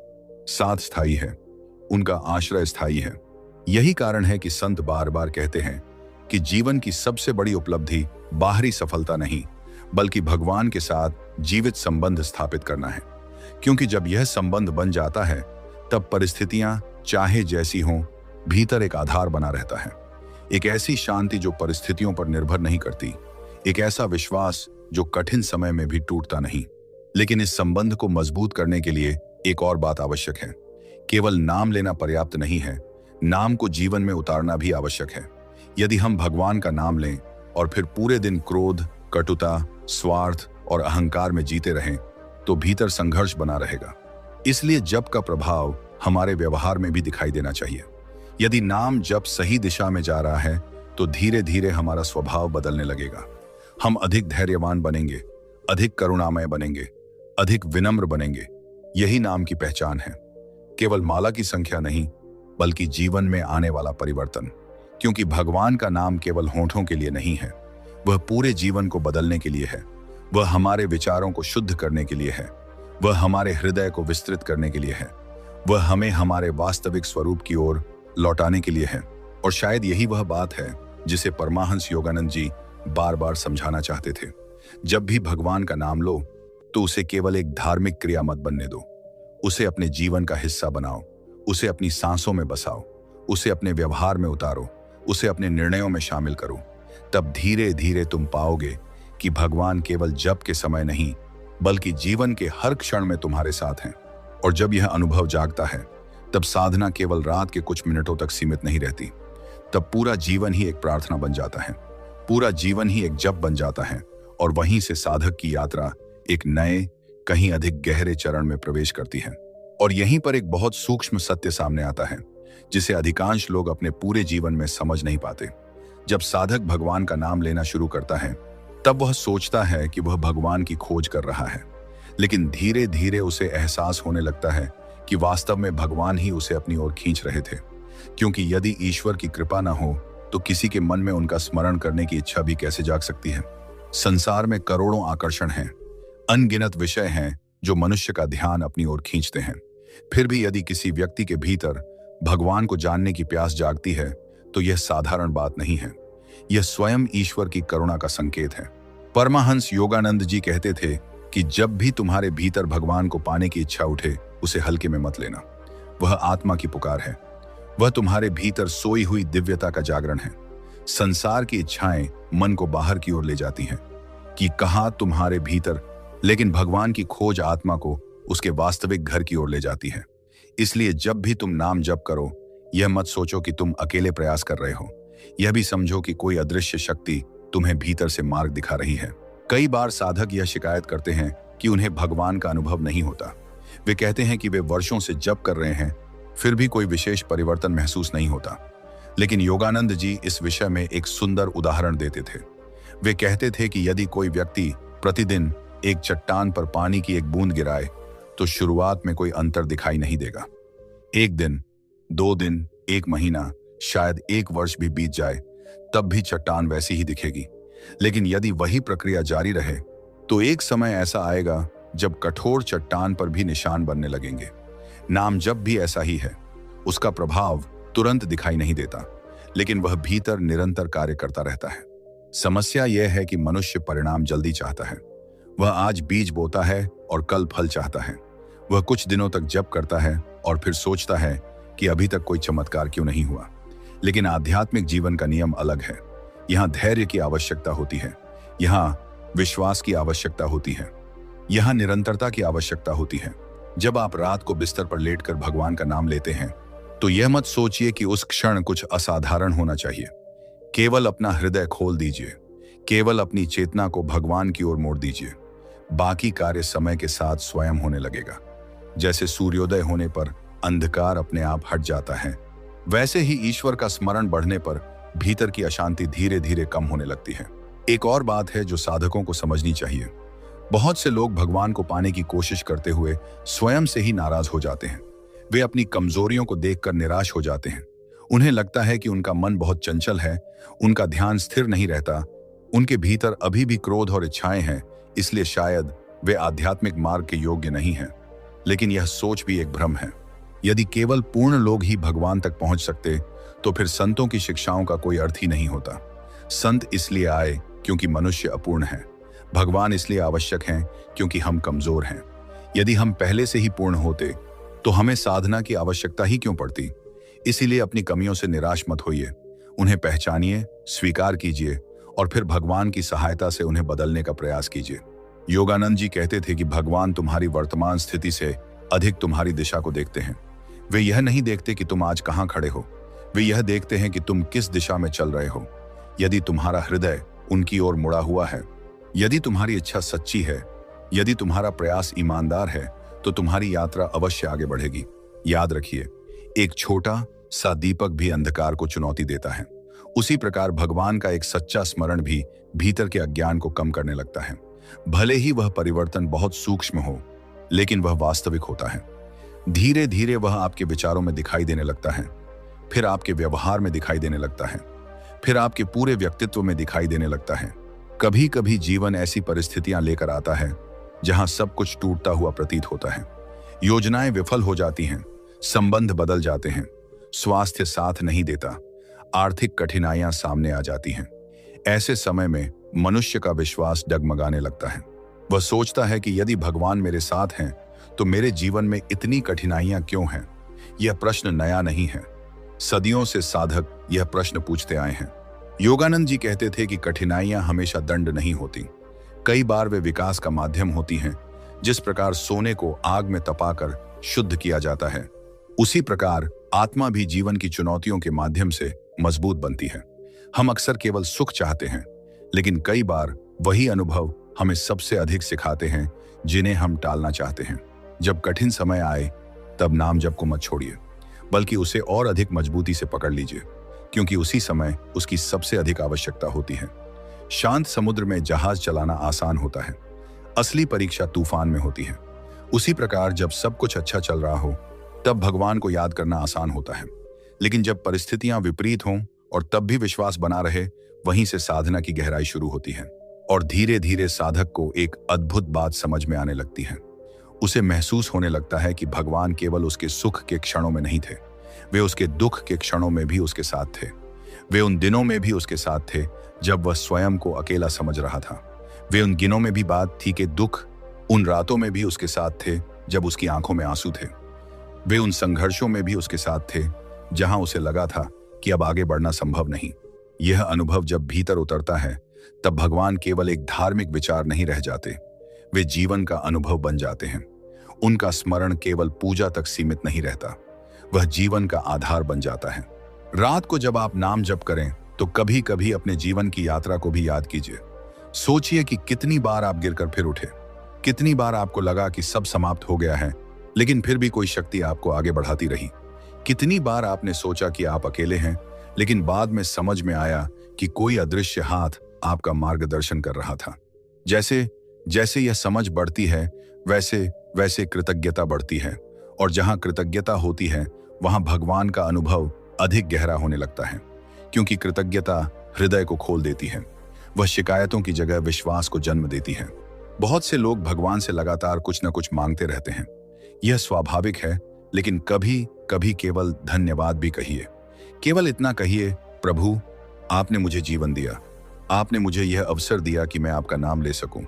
साथ स्थायी है, उनका आश्रय स्थायी है। यही कारण है कि संत बार बार कहते हैं कि जीवन की सबसे बड़ी उपलब्धि बाहरी सफलता नहीं, बल्कि भगवान के साथ जीवित संबंध स्थापित करना है। क्योंकि जब यह संबंध बन जाता है तब परिस्थितियां चाहे जैसी हों, भीतर एक आधार बना रहता है, एक ऐसी शांति जो परिस्थितियों पर निर्भर नहीं करती, एक ऐसा विश्वास जो कठिन समय में भी टूटता नहीं। लेकिन इस संबंध को मजबूत करने के लिए एक और बात आवश्यक है। केवल नाम लेना पर्याप्त नहीं है, नाम को जीवन में उतारना भी आवश्यक है। यदि हम भगवान का नाम लें और फिर पूरे दिन क्रोध, कटुता, स्वार्थ और अहंकार में जीते रहें तो भीतर संघर्ष बना रहेगा। इसलिए जप का प्रभाव हमारे व्यवहार में भी दिखाई देना चाहिए। यदि नाम जप सही दिशा में जा रहा है तो धीरे धीरे हमारा स्वभाव बदलने लगेगा। हम अधिक धैर्यवान बनेंगे, अधिक करुणामय बनेंगे, अधिक विनम्र बनेंगे। यही नाम की पहचान है, केवल माला की संख्या नहीं बल्कि जीवन में आने वाला परिवर्तन। क्योंकि भगवान का नाम केवल होठों के लिए नहीं है, वह पूरे जीवन को बदलने के लिए है, वह हमारे विचारों को शुद्ध करने के लिए है, वह हमारे हृदय को विस्तृत करने के लिए है, वह हमें हमारे वास्तविक स्वरूप की ओर लौटाने के लिए है। और शायद यही वह बात है जिसे परमाहंस योगानंद जी बार बार समझाना चाहते थे। जब भी भगवान का नाम लो तो उसे केवल एक धार्मिक क्रिया मत बनने दो, उसे अपने जीवन का हिस्सा बनाओ, उसे अपनी सांसों में बसाओ, उसे अपने व्यवहार में उतारो, उसे अपने निर्णयों में शामिल करो। तब धीरे धीरे तुम पाओगे कि भगवान केवल जप के समय नहीं बल्कि जीवन के हर क्षण में तुम्हारे साथ हैं। और जब यह अनुभव जागता है तब साधना केवल रात के कुछ मिनटों तक सीमित नहीं रहती, तब पूरा जीवन ही एक प्रार्थना बन जाता है, पूरा जीवन ही एक जप बन जाता है। और वहीं से साधक की यात्रा एक नए, कहीं अधिक गहरे चरण में प्रवेश करती है। और यहीं पर एक बहुत सूक्ष्म सत्य सामने आता है जिसे अधिकांश लोग अपने पूरे जीवन में समझ नहीं पाते। जब साधक भगवान का नाम लेना शुरू करता है तब वह सोचता है कि वह भगवान की खोज कर रहा है, लेकिन धीरे धीरे उसे एहसास होने लगता है कि वास्तव में भगवान ही उसे अपनी ओर खींच रहे थे। क्योंकि यदि ईश्वर की कृपा न हो तो किसी के मन में उनका स्मरण करने की इच्छा भी कैसे जाग सकती है। संसार में करोड़ों आकर्षण हैं, अनगिनत विषय हैं जो मनुष्य का ध्यान अपनी ओर खींचते हैं। फिर भी यदि किसी व्यक्ति के भीतर भगवान को जानने की प्यास जागती है तो यह साधारण बात नहीं है, यह स्वयं ईश्वर की करुणा का संकेत है। परमाहंस योगानंद जी कहते थे कि जब भी तुम्हारे भीतर भगवान को पाने की इच्छा उठे उसे हल्के में मत लेना। वह आत्मा की पुकार है, वह तुम्हारे भीतर सोई हुई दिव्यता का जागरण है। संसार की इच्छाएं मन को बाहर की ओर ले जाती हैं कि कहां तुम्हारे भीतर, लेकिन भगवान की खोज आत्मा को उसके वास्तविक घर की ओर ले जाती है। इसलिए जब भी तुम नाम जप करो यह मत सोचो कि तुम अकेले प्रयास कर रहे हो, यह भी समझो कि कोई अदृश्य शक्ति तुम्हें भीतर से मार्ग दिखा रही है। कई बार साधक यह शिकायत करते हैं कि उन्हें भगवान का अनुभव नहीं होता। वे कहते हैं कि वे वर्षों से जप कर रहे हैं फिर भी कोई विशेष परिवर्तन महसूस नहीं होता। लेकिन योगानंद जी इस विषय में एक सुंदर उदाहरण देते थे। वे कहते थे कि यदि कोई व्यक्ति प्रतिदिन एक चट्टान पर पानी की एक बूंद गिराए तो शुरुआत में कोई अंतर दिखाई नहीं देगा। एक दिन, 2 दिन, 1 महीना, शायद 1 वर्ष भी बीत जाए तब भी चट्टान वैसी ही दिखेगी। लेकिन यदि वही प्रक्रिया जारी रहे तो एक समय ऐसा आएगा जब कठोर चट्टान पर भी निशान बनने लगेंगे। नाम जप भी ऐसा ही है, उसका प्रभाव तुरंत दिखाई नहीं देता, लेकिन वह भीतर निरंतर कार्य करता रहता है। समस्या यह है कि मनुष्य परिणाम जल्दी चाहता है। वह आज बीज बोता है और कल फल चाहता है। वह कुछ दिनों तक जप करता है और फिर सोचता है कि अभी तक कोई चमत्कार क्यों नहीं हुआ। लेकिन आध्यात्मिक जीवन का नियम अलग है। यहाँ धैर्य की आवश्यकता होती है, यहाँ विश्वास की आवश्यकता होती है, यहाँ निरंतरता की आवश्यकता होती है। जब आप रात को बिस्तर पर लेटकर भगवान का नाम लेते हैं तो यह मत सोचिए कि उस क्षण कुछ असाधारण होना चाहिए। केवल अपना हृदय खोल दीजिए, केवल अपनी चेतना को भगवान की ओर मोड़ दीजिए। बाकी कार्य समय के साथ स्वयं होने लगेगा। जैसे सूर्योदय होने पर अंधकार अपने आप हट जाता है, वैसे ही ईश्वर का स्मरण बढ़ने पर भीतर की अशांति धीरे धीरे कम होने लगती है। एक और बात है जो साधकों को समझनी चाहिए। बहुत से लोग भगवान को पाने की कोशिश करते हुए स्वयं से ही नाराज हो जाते हैं। वे अपनी कमजोरियों को देखकर निराश हो जाते हैं। उन्हें लगता है कि उनका मन बहुत चंचल है, उनका ध्यान स्थिर नहीं रहता, उनके भीतर अभी भी क्रोध और इच्छाएं हैं, इसलिए शायद वे आध्यात्मिक मार्ग के योग्य नहीं हैं। लेकिन यह सोच भी एक भ्रम है। यदि केवल पूर्ण लोग ही भगवान तक पहुंच सकते तो फिर संतों की शिक्षाओं का कोई अर्थ ही नहीं होता। संत इसलिए आए क्योंकि मनुष्य अपूर्ण है। भगवान इसलिए आवश्यक हैं क्योंकि हम कमजोर हैं। यदि हम पहले से ही पूर्ण होते तो हमें साधना की आवश्यकता ही क्यों पड़ती। इसीलिए अपनी कमियों से निराश मत होइए, उन्हें पहचानिए, स्वीकार कीजिए और फिर भगवान की सहायता से उन्हें बदलने का प्रयास कीजिए। योगानंद जी कहते थे कि भगवान तुम्हारी वर्तमान स्थिति से अधिक तुम्हारी दिशा को देखते हैं। वे यह नहीं देखते कि तुम आज कहां खड़े हो, वे यह देखते हैं कि तुम किस दिशा में चल रहे हो। यदि तुम्हारा हृदय उनकी ओर मुड़ा हुआ है, यदि तुम्हारी इच्छा सच्ची है, यदि तुम्हारा प्रयास ईमानदार है तो तुम्हारी यात्रा अवश्य आगे बढ़ेगी। याद रखिए, एक छोटा सा दीपक भी अंधकार को चुनौती देता है। उसी प्रकार भगवान का एक सच्चा स्मरण भी भीतर के अज्ञान को कम करने लगता है। भले ही वह परिवर्तन बहुत सूक्ष्म हो, लेकिन वह वास्तविक होता है। धीरे धीरे वह आपके विचारों में दिखाई देने लगता है, फिर आपके व्यवहार में दिखाई देने लगता है, फिर आपके पूरे व्यक्तित्व में दिखाई देने लगता है। कभी कभी जीवन ऐसी परिस्थितियां लेकर आता है जहां सब कुछ टूटता हुआ प्रतीत होता है। योजनाएं विफल हो जाती हैं, संबंध बदल जाते हैं, स्वास्थ्य साथ नहीं देता, आर्थिक कठिनाइयां सामने आ जाती हैं। ऐसे समय में मनुष्य का विश्वास डगमगाने लगता है। वह सोचता है कि यदि भगवान मेरे साथ हैं तो मेरे जीवन में इतनी कठिनाइयां क्यों हैं। यह प्रश्न नया नहीं है, सदियों से साधक यह प्रश्न पूछते आए हैं। योगानंद जी कहते थे कि कठिनाइयां हमेशा दंड नहीं होती, कई बार वे विकास का माध्यम होती हैं। जिस प्रकार सोने को आग में तपाकर शुद्ध किया जाता है, उसी प्रकार आत्मा भी जीवन की चुनौतियों के माध्यम से मजबूत बनती है। हम अक्सर केवल सुख चाहते हैं, लेकिन कई बार वही अनुभव हमें सबसे अधिक सिखाते हैं जिन्हें हम टालना चाहते हैं। जब कठिन समय आए तब नाम जप को मत छोड़िए, बल्कि उसे और अधिक मजबूती से पकड़ लीजिए, क्योंकि उसी समय उसकी सबसे अधिक आवश्यकता होती है। शांत समुद्र में जहाज चलाना आसान होता है, असली परीक्षा तूफान में होती है। उसी प्रकार जब सब कुछ अच्छा चल रहा हो तब भगवान को याद करना आसान होता है, लेकिन जब परिस्थितियां विपरीत हों और तब भी विश्वास बना रहे, वहीं से साधना की गहराई शुरू होती है। और धीरे धीरे साधक को एक अद्भुत बात समझ में आने लगती है। उसे महसूस होने लगता है कि भगवान केवल उसके सुख के क्षणों में नहीं थे, वे उसके दुख के क्षणों में भी उसके साथ थे। वे उन दिनों में भी उसके साथ थे जब वह स्वयं को अकेला समझ रहा था। वे उन दिनों में भी बात थी कि दुख, उन रातों में भी उसके साथ थे जब उसकी आंखों में आंसू थे। वे उन संघर्षों में भी उसके साथ थे जहां उसे लगा था कि अब आगे बढ़ना संभव नहीं। यह अनुभव जब भीतर उतरता है तब भगवान केवल एक धार्मिक विचार नहीं रह जाते, वे जीवन का अनुभव बन जाते हैं। उनका स्मरण केवल पूजा तक सीमित नहीं रहता, वह जीवन का आधार बन जाता है। रात को जब आप नाम जप करें तो कभी कभी अपने जीवन की यात्रा को भी याद कीजिए। सोचिए कि कितनी बार आप गिरकर फिर उठे, कितनी बार आपको लगा कि सब समाप्त हो गया है, लेकिन फिर भी कोई शक्ति आपको आगे बढ़ाती रही। कितनी बार आपने सोचा कि आप अकेले हैं, लेकिन बाद में समझ में आया कि कोई अदृश्य हाथ आपका मार्गदर्शन कर रहा था। जैसे जैसे यह समझ बढ़ती है, वैसे वैसे कृतज्ञता बढ़ती है, और जहां कृतज्ञता होती है वहां भगवान का अनुभव अधिक गहरा होने लगता है, क्योंकि कृतज्ञता हृदय को खोल देती है। वह शिकायतों की जगह विश्वास को जन्म देती है। बहुत से लोग भगवान से लगातार कुछ न कुछ मांगते रहते हैं। यह स्वाभाविक है, लेकिन कभी कभी केवल धन्यवाद भी कहिए। केवल इतना कहिए प्रभु, आपने मुझे जीवन दिया, आपने मुझे यह अवसर दिया कि मैं आपका नाम ले सकूं,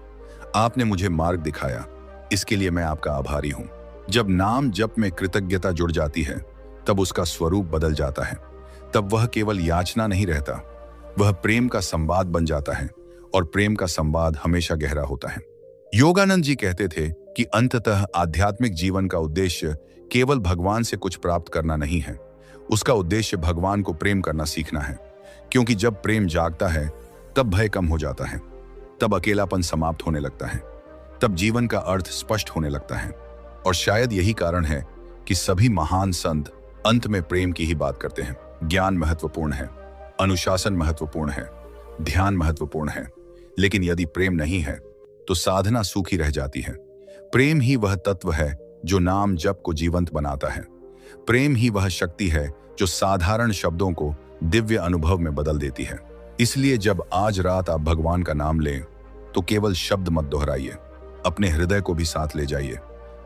आपने मुझे मार्ग दिखाया, इसके लिए मैं आपका आभारी हूं। जब नाम जप में कृतज्ञता जुड़ जाती है, तब उसका स्वरूप बदल जाता है। तब वह केवल याचना नहीं रहता, वह प्रेम का संवाद बन जाता है, और प्रेम का संवाद हमेशा गहरा होता है। योगानंद जी कहते थे कि अंततः आध्यात्मिक जीवन का उद्देश्य केवल भगवान से कुछ प्राप्त करना नहीं है, उसका उद्देश्य भगवान को प्रेम करना सीखना है। क्योंकि जब प्रेम जागता है, तब भय कम हो जाता है, तब अकेलापन समाप्त होने लगता है, तब जीवन का अर्थ स्पष्ट होने लगता है। और शायद यही कारण है कि सभी महान संत अंत में प्रेम की ही बात करते हैं। ज्ञान महत्वपूर्ण है, अनुशासन महत्वपूर्ण है, ध्यान महत्वपूर्ण है, लेकिन यदि प्रेम नहीं है तो साधना सूखी रह जाती है। प्रेम ही वह तत्व है जो नाम जप को जीवंत बनाता है। प्रेम ही वह शक्ति है जो साधारण शब्दों को दिव्य अनुभव में बदल देती है। इसलिए जब आज रात आप भगवान का नाम लें, तो केवल शब्द मत दोहराइए, अपने हृदय को भी साथ ले जाइए,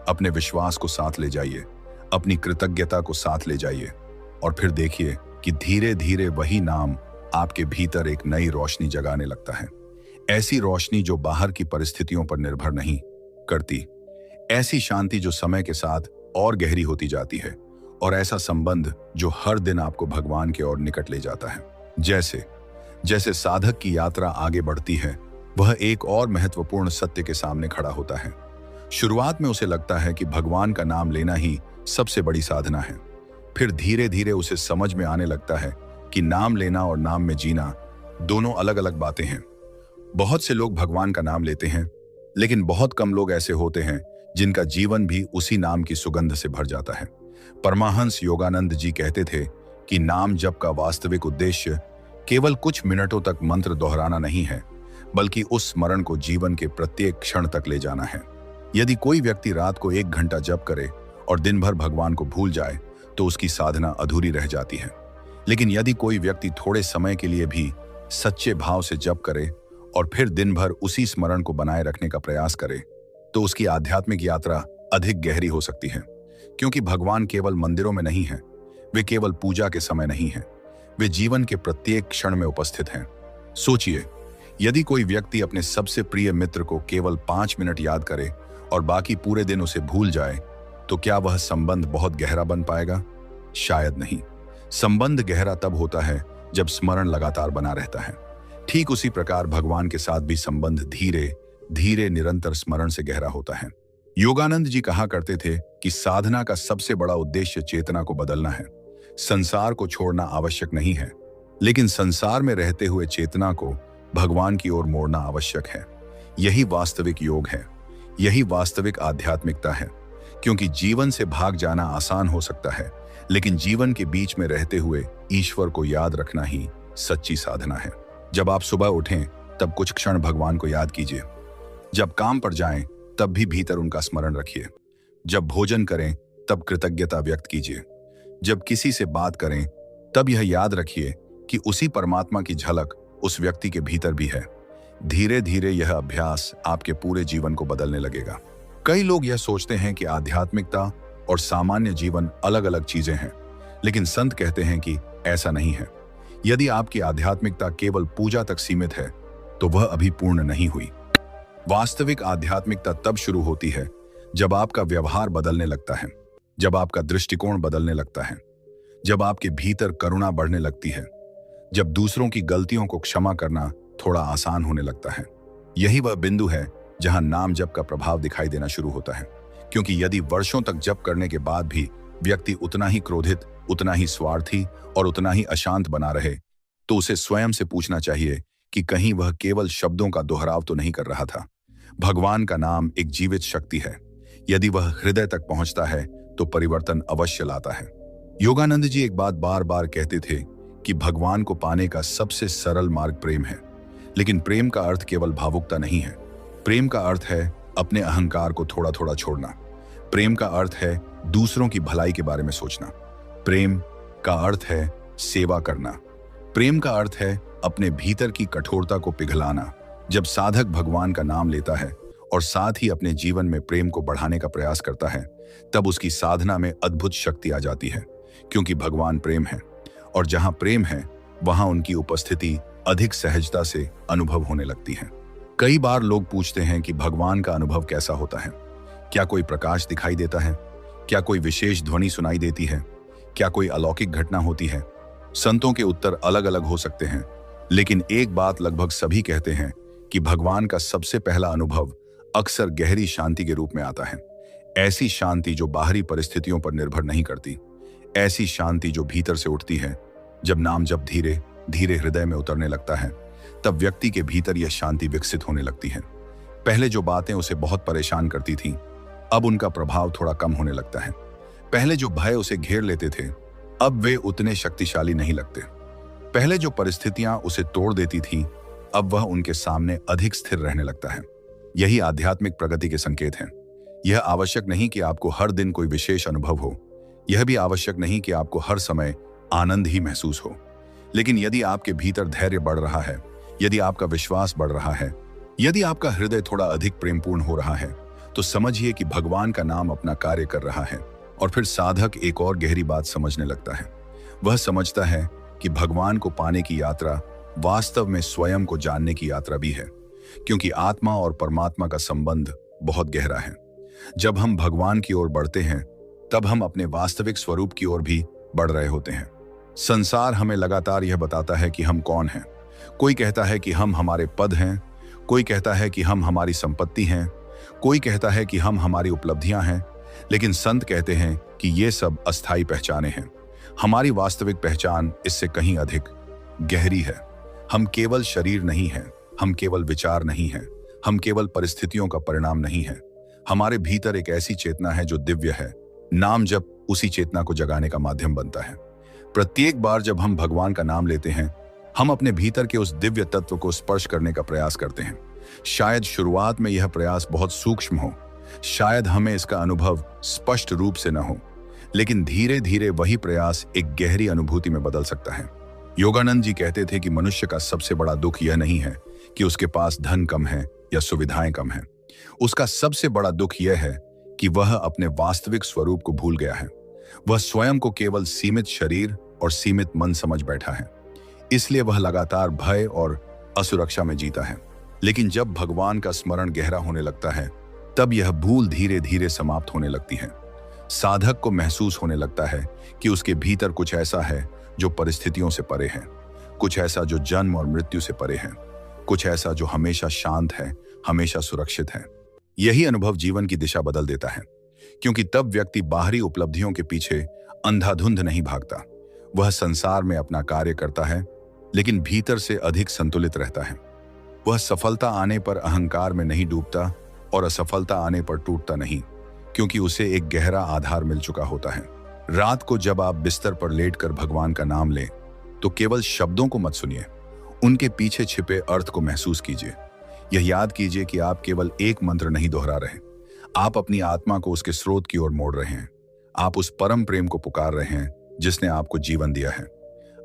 अपने विश्वास को साथ ले जाइए, अपनी कृतज्ञता को साथ ले जाइए, और फिर देखिए कि धीरे धीरे वही नाम आपके भीतर एक नई रोशनी जगाने लगता है। ऐसी रोशनी जो बाहर की परिस्थितियों पर निर्भर नहीं करती, ऐसी शांति जो समय के साथ और गहरी होती जाती है, और ऐसा संबंध जो हर दिन आपको भगवान के ओर निकट ले जाता है। जैसे जैसे साधक की यात्रा आगे बढ़ती है, वह एक और महत्वपूर्ण सत्य के सामने खड़ा होता है। शुरुआत में उसे लगता है कि भगवान का नाम लेना ही सबसे बड़ी साधना है। फिर धीरे धीरे उसे समझ में आने लगता है कि नाम लेना और नाम में जीना दोनों अलग अलग बातें हैं। बहुत से लोग भगवान का नाम लेते हैं, लेकिन बहुत कम लोग ऐसे होते हैं जिनका जीवन भी उसी नाम की सुगंध से भर जाता है। परमाहंस योगानंद जी कहते थे कि नाम जप का वास्तविक उद्देश्य केवल कुछ मिनटों तक मंत्र दोहराना नहीं है, बल्कि उस स्मरण को जीवन के प्रत्येक क्षण तक ले जाना है। यदि कोई व्यक्ति रात को 1 घंटा जप करे और दिन भर भगवान को भूल जाए, तो उसकी साधना अधूरी रह जाती है। लेकिन यदि कोई व्यक्ति थोड़े समय के लिए भी सच्चे भाव से जप करे और फिर दिन भर उसी स्मरण को बनाए रखने का प्रयास करे, तो उसकी आध्यात्मिक यात्रा अधिक गहरी हो सकती है। क्योंकि भगवान केवल मंदिरों में नहीं है, वे केवल पूजा के समय नहीं है, वे जीवन के प्रत्येक क्षण में उपस्थित हैं। सोचिए, यदि कोई व्यक्ति अपने सबसे प्रिय मित्र को केवल 5 मिनट याद करे और बाकी पूरे दिन उसे भूल जाए, तो क्या वह संबंध बहुत गहरा बन पाएगा? शायद नहीं। संबंध गहरा तब होता है जब स्मरण लगातार बना रहता है। ठीक उसी प्रकार भगवान के साथ भी संबंध धीरे धीरे निरंतर स्मरण से गहरा होता है। योगानंद जी कहा करते थे कि साधना का सबसे बड़ा उद्देश्य चेतना को बदलना है। संसार को छोड़ना आवश्यक नहीं है, लेकिन संसार में रहते हुए चेतना को भगवान की ओर मोड़ना आवश्यक है। यही वास्तविक योग है, यही वास्तविक आध्यात्मिकता है। क्योंकि जीवन से भाग जाना आसान हो सकता है, लेकिन जीवन के बीच में रहते हुए ईश्वर को याद रखना ही सच्ची साधना है। जब आप सुबह उठें, तब कुछ क्षण भगवान को याद कीजिए। जब काम पर जाएं, तब भी भीतर उनका स्मरण रखिए। जब भोजन करें, तब कृतज्ञता व्यक्त कीजिए। जब किसी से बात करें, तब यह याद रखिए कि उसी परमात्मा की झलक उस व्यक्ति के भीतर भी है। धीरे धीरे यह अभ्यास आपके पूरे जीवन को बदलने लगेगा। कई लोग यह सोचते हैं कि आध्यात्मिकता और सामान्य जीवन अलग अलग चीजें हैं, लेकिन संत कहते हैं कि ऐसा नहीं है। यदि आपकी आध्यात्मिकता केवल पूजा तक सीमित है, तो वह अभी पूर्ण नहीं हुई। वास्तविक आध्यात्मिकता तब शुरू होती है जब आपका व्यवहार बदलने लगता है, जब आपका दृष्टिकोण बदलने लगता है, जब आपके भीतर करुणा बढ़ने लगती है, जब दूसरों की गलतियों को क्षमा करना थोड़ा आसान होने लगता है। यही वह बिंदु है जहां नाम जप का प्रभाव दिखाई देना शुरू होता है। क्योंकि यदि वर्षों तक जप करने के बाद भी व्यक्ति उतना ही क्रोधित, उतना ही स्वार्थी और उतना ही अशांत बना रहे, तो उसे स्वयं से पूछना चाहिए कि कहीं वह केवल शब्दों का दोहराव तो नहीं कर रहा था। भगवान का नाम एक जीवित शक्ति है। यदि वह हृदय तक पहुंचता है तो परिवर्तन अवश्य लाता है। योगानंद जी एक बात बार बार कहते थे कि भगवान को पाने का सबसे सरल मार्ग प्रेम है। लेकिन प्रेम का अर्थ केवल भावुकता नहीं है। प्रेम का अर्थ है अपने अहंकार को थोड़ा थोड़ा छोड़ना। प्रेम का अर्थ है दूसरों की भलाई के बारे में सोचना। प्रेम का अर्थ है सेवा करना। प्रेम का अर्थ है अपने भीतर की कठोरता को पिघलाना। जब साधक भगवान का नाम लेता है और साथ ही अपने जीवन में प्रेम को बढ़ाने का प्रयास करता है, तब उसकी साधना में अद्भुत शक्ति आ जाती है। क्योंकि भगवान प्रेम है, और जहां प्रेम है वहां उनकी उपस्थिति अधिक सहजता से अनुभव होने लगती है। कई बार लोग पूछते हैं कि भगवान का अनुभव कैसा होता है? क्या कोई प्रकाश दिखाई देता है? क्या कोई विशेष ध्वनि सुनाई देती है? क्या कोई अलौकिक घटना होती है? संतों के उत्तर अलग अलग हो सकते हैं, लेकिन एक बात लगभग सभी कहते हैं कि भगवान का सबसे पहला अनुभव अक्सर गहरी शांति के रूप में आता है। ऐसी शांति जो बाहरी परिस्थितियों पर निर्भर नहीं करती, ऐसी शांति जो भीतर से उठती है। जब नाम जब धीरे धीरे हृदय में उतरने लगता है, तब व्यक्ति के भीतर यह शांति विकसित होने लगती है। पहले जो बातें उसे बहुत परेशान करती थीं, अब उनका प्रभाव थोड़ा कम होने लगता है। पहले जो भय उसे घेर लेते थे, अब वे उतने शक्तिशाली नहीं लगते। पहले जो परिस्थितियां उसे तोड़ देती थीं, अब वह उनके सामने अधिक स्थिर रहने लगता है। यही आध्यात्मिक प्रगति के संकेत हैं। यह आवश्यक नहीं कि आपको हर दिन कोई विशेष अनुभव हो, यह भी आवश्यक नहीं कि आपको हर समय आनंद ही महसूस हो। लेकिन यदि आपके भीतर धैर्य बढ़ रहा है, यदि आपका विश्वास बढ़ रहा है, यदि आपका हृदय थोड़ा अधिक प्रेमपूर्ण हो रहा है, तो समझिए कि भगवान का नाम अपना कार्य कर रहा है। और फिर साधक एक और गहरी बात समझने लगता है। वह समझता है कि भगवान को पाने की यात्रा वास्तव में स्वयं को जानने की यात्रा भी है, क्योंकि आत्मा और परमात्मा का संबंध बहुत गहरा है। जब हम भगवान की ओर बढ़ते हैं, तब हम अपने वास्तविक स्वरूप की ओर भी बढ़ रहे होते हैं। संसार हमें लगातार यह बताता है कि हम कौन हैं। कोई कहता है कि हम हमारे पद हैं, कोई कहता है कि हम हमारी संपत्ति हैं, कोई कहता है कि हम हमारी उपलब्धियां हैं, लेकिन संत कहते हैं कि ये सब अस्थायी पहचाने हैं। हमारी वास्तविक पहचान इससे कहीं अधिक गहरी है। हम केवल शरीर नहीं हैं, हम केवल विचार नहीं हैं, हम केवल परिस्थितियों का परिणाम नहीं हैं। हमारे भीतर एक ऐसी चेतना है जो दिव्य है। नाम जप उसी चेतना को जगाने का माध्यम बनता है। प्रत्येक बार जब हम भगवान का नाम लेते हैं, हम अपने भीतर के उस दिव्य तत्व को स्पर्श करने का प्रयास करते हैं। शायद शुरुआत में यह प्रयास बहुत सूक्ष्म हो, शायद हमें इसका अनुभव स्पष्ट रूप से न हो, लेकिन धीरे धीरे वही प्रयास एक गहरी अनुभूति में बदल सकता है। योगानंद जी कहते थे कि मनुष्य का सबसे बड़ा दुख यह नहीं है कि उसके पास धन कम है या सुविधाएं कम हैं। उसका सबसे बड़ा दुख यह है कि वह अपने वास्तविक स्वरूप को भूल गया है। वह स्वयं को केवल सीमित शरीर और सीमित मन समझ बैठा है। इसलिए वह लगातार भय और असुरक्षा में जीता है। लेकिन जब भगवान का स्मरण गहरा होने लगता है, तब यह भूल धीरे धीरे समाप्त होने लगती है। साधक को महसूस होने लगता है कि उसके भीतर कुछ ऐसा है जो परिस्थितियों से परे है, कुछ ऐसा जो जन्म और मृत्यु से परे है, कुछ ऐसा जो हमेशा शांत है, हमेशा सुरक्षित है। यही अनुभव जीवन की दिशा बदल देता है, क्योंकि तब व्यक्ति बाहरी उपलब्धियों के पीछे अंधाधुंध नहीं भागता। वह संसार में अपना कार्य करता है, लेकिन भीतर से अधिक संतुलित रहता है। वह सफलता आने पर अहंकार में नहीं डूबता और असफलता आने पर टूटता नहीं, क्योंकि उसे एक गहरा आधार मिल चुका होता है। रात को जब आप बिस्तर पर लेटकर भगवान का नाम लें, तो केवल शब्दों को मत सुनिए, उनके पीछे छिपे अर्थ को महसूस कीजिए। यह याद कीजिए कि आप केवल एक मंत्र नहीं दोहरा रहे, आप अपनी आत्मा को उसके स्रोत की ओर मोड़ रहे हैं। आप उस परम प्रेम को पुकार रहे हैं जिसने आपको जीवन दिया है।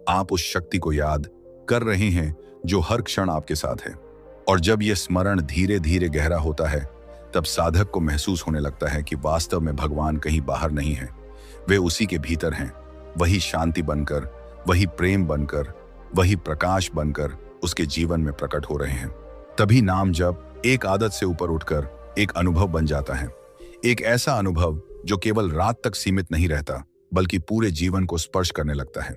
आप उस शक्ति को याद कर रहे हैं जो हर क्षण आपके साथ है। और जब यह स्मरण धीरे धीरे गहरा होता है, तब साधक को महसूस होने लगता है कि वास्तव में भगवान कहीं बाहर नहीं है, वे उसी के भीतर हैं। वही शांति बनकर, वही प्रेम बनकर, वही प्रकाश बनकर उसके जीवन में प्रकट हो रहे हैं। तभी नाम जप एक आदत से ऊपर उठकर एक अनुभव बन जाता है। एक ऐसा अनुभव जो केवल रात तक सीमित नहीं रहता, बल्कि पूरे जीवन को स्पर्श करने लगता है।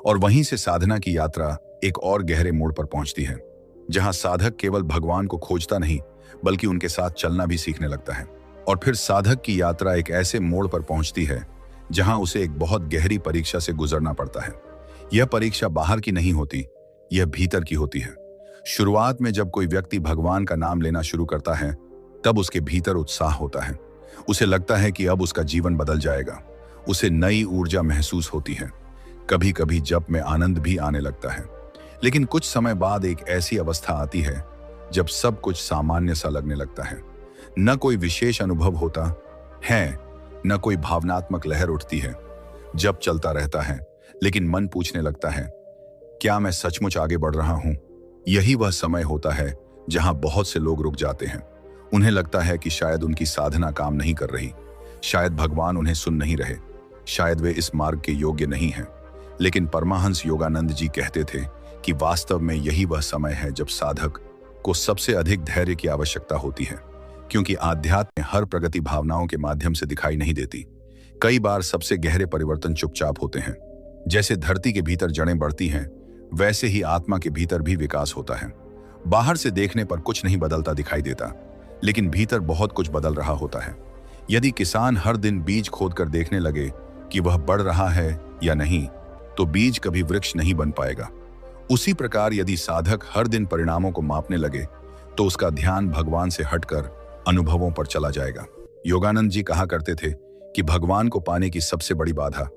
और वहीं से साधना की यात्रा एक और गहरे मोड़ पर पहुंचती है, जहां साधक केवल भगवान को खोजता नहीं, बल्कि उनके साथ चलना भी सीखने लगता है। और फिर साधक की यात्रा एक ऐसे मोड़ पर पहुंचती है जहां उसे एक बहुत गहरी परीक्षा से गुजरना पड़ता है। यह परीक्षा बाहर की नहीं होती, यह भीतर की होती है। शुरुआत में जब कोई व्यक्ति भगवान का नाम लेना शुरू करता है, तब उसके भीतर उत्साह होता है। उसे लगता है कि अब उसका जीवन बदल जाएगा। उसे नई ऊर्जा महसूस होती है। कभी कभी जप में आनंद भी आने लगता है। लेकिन कुछ समय बाद एक ऐसी अवस्था आती है जब सब कुछ सामान्य सा लगने लगता है। न कोई विशेष अनुभव होता है, न कोई भावनात्मक लहर उठती है। जप चलता रहता है, लेकिन मन पूछने लगता है, क्या मैं सचमुच आगे बढ़ रहा हूं? यही वह समय होता है जहां बहुत से लोग रुक जाते हैं। उन्हें लगता है कि शायद उनकी साधना काम नहीं कर रही, शायद भगवान उन्हें सुन नहीं रहे, शायद वे इस मार्ग के योग्य नहीं हैं। लेकिन परमाहंस योगानंद जी कहते थे कि वास्तव में यही वह समय है जब साधक को सबसे अधिक धैर्य की आवश्यकता होती है, क्योंकि आध्यात्म में हर प्रगति भावनाओं के माध्यम से दिखाई नहीं देती। कई बार सबसे गहरे परिवर्तन चुपचाप होते हैं। जैसे धरती के भीतर जड़ें बढ़ती हैं, वैसे ही आत्मा के भीतर भी विकास होता है। बाहर से देखने पर कुछ नहीं बदलता दिखाई देता, लेकिन भीतर बहुत कुछ बदल रहा होता है। यदि किसान हर दिन बीज खोदकर देखने लगे कि वह बढ़ रहा है या नहीं, तो बीज कभी वृक्ष नहीं बन पाएगा। उसी प्रकार यदि साधक हर दिन परिणामों को मापने लगे, तो उसका ध्यान भगवान से हटकर अनुभवों पर चला जाएगा। योगानंद जी कहा करते थे कि भगवान को पाने की सबसे बड़ी बाधा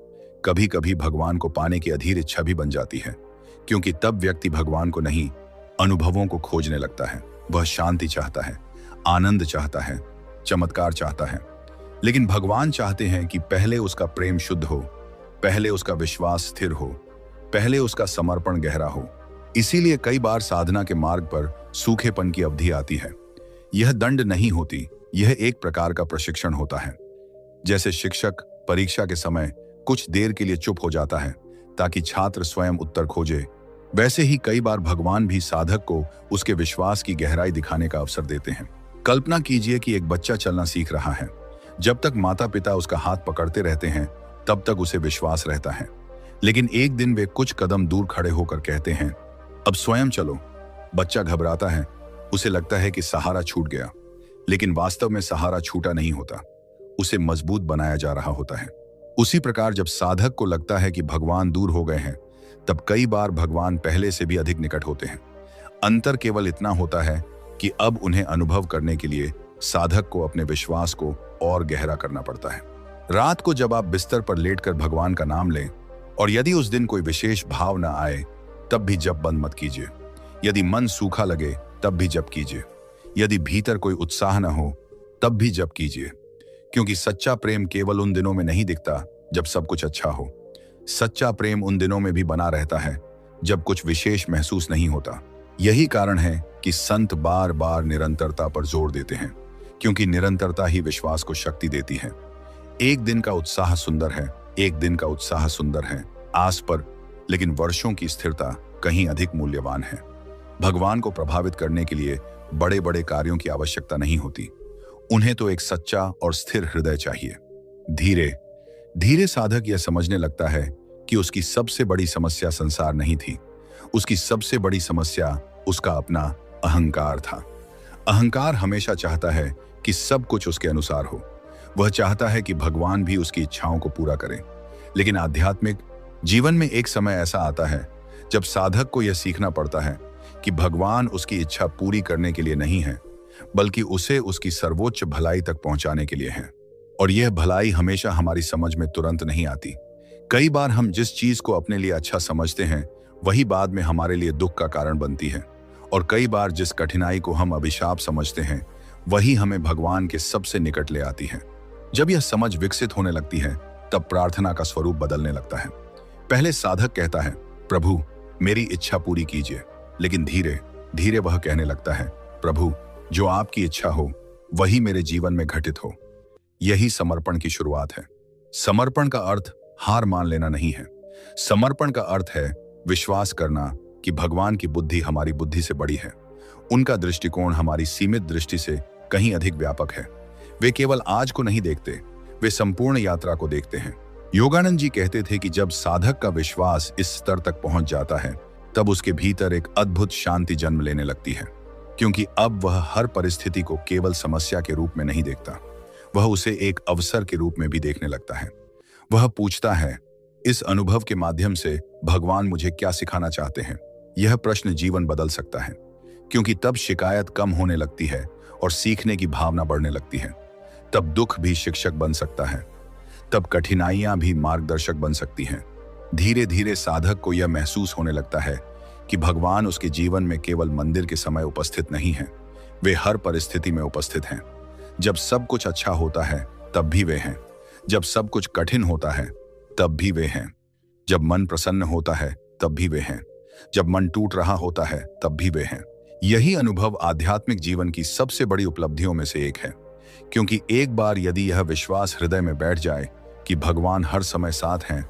कभी कभी भगवान को पाने की अधीर इच्छा भी बन जाती है, क्योंकि तब व्यक्ति भगवान को नहीं, अनुभवों को खोजने लगता है। वह शांति चाहता है, आनंद चाहता है, चमत्कार चाहता है। लेकिन भगवान चाहते हैं कि पहले उसका प्रेम शुद्ध हो, पहले उसका विश्वास स्थिर हो, पहले उसका समर्पण गहरा हो। इसीलिए कई बार साधना के मार्ग पर सूखेपन की अवधि आती है। यह दंड नहीं होती, यह एक प्रकार का प्रशिक्षण होता है। जैसे शिक्षक परीक्षा के समय कुछ देर के लिए चुप हो जाता है ताकि छात्र स्वयं उत्तर खोजे, वैसे ही कई बार भगवान भी साधक को उसके विश्वास की गहराई दिखाने का अवसर देते हैं। कल्पना कीजिए कि एक बच्चा चलना सीख रहा है। जब तक माता पिता उसका हाथ पकड़ते रहते हैं, तब तक उसे विश्वास रहता है। लेकिन एक दिन वे कुछ कदम दूर खड़े होकर कहते हैं, अब स्वयं चलो। बच्चा घबराता है, उसे लगता है कि सहारा छूट गया, लेकिन वास्तव में सहारा छूटा नहीं होता, उसे मजबूत बनाया जा रहा होता है। उसी प्रकार जब साधक को लगता है कि भगवान दूर हो गए हैं, तब कई बार भगवान पहले से भी अधिक निकट होते हैं। अंतर केवल इतना होता है कि अब उन्हें अनुभव करने के लिए साधक को अपने विश्वास को और गहरा करना पड़ता है। रात को जब आप बिस्तर पर लेटकर भगवान का नाम लें, और यदि उस दिन कोई विशेष भाव न आए, तब भी जप बंद मत कीजिए। यदि मन सूखा लगे, तब भी जप कीजिए। यदि भीतर कोई उत्साह न हो, तब भी जप कीजिए, क्योंकि सच्चा प्रेम केवल उन दिनों में नहीं दिखता जब सब कुछ अच्छा हो। सच्चा प्रेम उन दिनों में भी बना रहता है जब कुछ विशेष महसूस नहीं होता। यही कारण है कि संत बार बार निरंतरता पर जोर देते हैं, क्योंकि निरंतरता ही विश्वास को शक्ति देती है। एक दिन का उत्साह सुंदर है, एक दिन का उत्साह सुंदर है आस पर, लेकिन वर्षों की स्थिरता कहीं अधिक मूल्यवान है। भगवान को प्रभावित करने के लिए बड़े बड़े कार्यों की आवश्यकता नहीं होती, उन्हें तो एक सच्चा और स्थिर हृदय चाहिए। धीरे धीरे साधक यह समझने लगता है कि उसकी सबसे बड़ी समस्या संसार नहीं थी, उसकी सबसे बड़ी समस्या उसका अपना अहंकार था। अहंकार हमेशा चाहता है कि सब कुछ उसके अनुसार हो। वह चाहता है कि भगवान भी उसकी इच्छाओं को पूरा करें। लेकिन आध्यात्मिक जीवन में एक समय ऐसा आता है जब साधक को यह सीखना पड़ता है कि भगवान उसकी इच्छा पूरी करने के लिए नहीं है, बल्कि उसे उसकी सर्वोच्च भलाई तक पहुंचाने के लिए है। और यह भलाई हमेशा हमारी समझ में तुरंत नहीं आती। कई बार हम जिस चीज को अपने लिए अच्छा समझते हैं, वही बाद में हमारे लिए दुख का कारण बनती है। और कई बार जिस कठिनाई को हम अभिशाप समझते हैं, वही हमें भगवान के सबसे निकट ले आती है। जब यह समझ विकसित होने लगती है, तब प्रार्थना का स्वरूप बदलने लगता है। पहले साधक कहता है, प्रभु मेरी इच्छा पूरी कीजिए, लेकिन धीरे धीरे वह कहने लगता है, प्रभु जो आपकी इच्छा हो वही मेरे जीवन में घटित हो। यही समर्पण की शुरुआत है। समर्पण का अर्थ हार मान लेना नहीं है। समर्पण का अर्थ है विश्वास करना कि भगवान की बुद्धि हमारी बुद्धि से बड़ी है। उनका दृष्टिकोण हमारी सीमित दृष्टि से कहीं अधिक व्यापक है। वे केवल आज को नहीं देखते, वे संपूर्ण यात्रा को देखते हैं। योगानंद जी कहते थे कि जब साधक का विश्वास इस स्तर तक पहुंच जाता है, तब उसके भीतर एक अद्भुत शांति जन्म लेने लगती है, क्योंकि अब वह हर परिस्थिति को केवल समस्या के रूप में नहीं देखता, वह उसे एक अवसर के रूप में भी देखने लगता है। वह पूछता है, इस अनुभव के माध्यम से भगवान मुझे क्या सिखाना चाहते हैं? यह प्रश्न जीवन बदल सकता है, क्योंकि तब शिकायत कम होने लगती है और सीखने की भावना बढ़ने लगती है। तब दुख भी शिक्षक बन सकता है, तब कठिनाइयां भी मार्गदर्शक बन सकती हैं। धीरे धीरे साधक को यह महसूस होने लगता है कि भगवान उसके जीवन में केवल मंदिर के समय उपस्थित नहीं हैं, वे हर परिस्थिति में उपस्थित हैं। जब सब कुछ अच्छा होता है तब भी वे हैं, जब सब कुछ कठिन होता है तब भी वे हैं, जब मन प्रसन्न होता है तब भी वे हैं, जब मन टूट रहा होता है तब भी वे हैं। यही अनुभव आध्यात्मिक जीवन की सबसे बड़ी उपलब्धियों में से एक है, क्योंकि एक बार यदि यह विश्वास हृदय में बैठ जाए कि भगवान हर समय साथ हैं,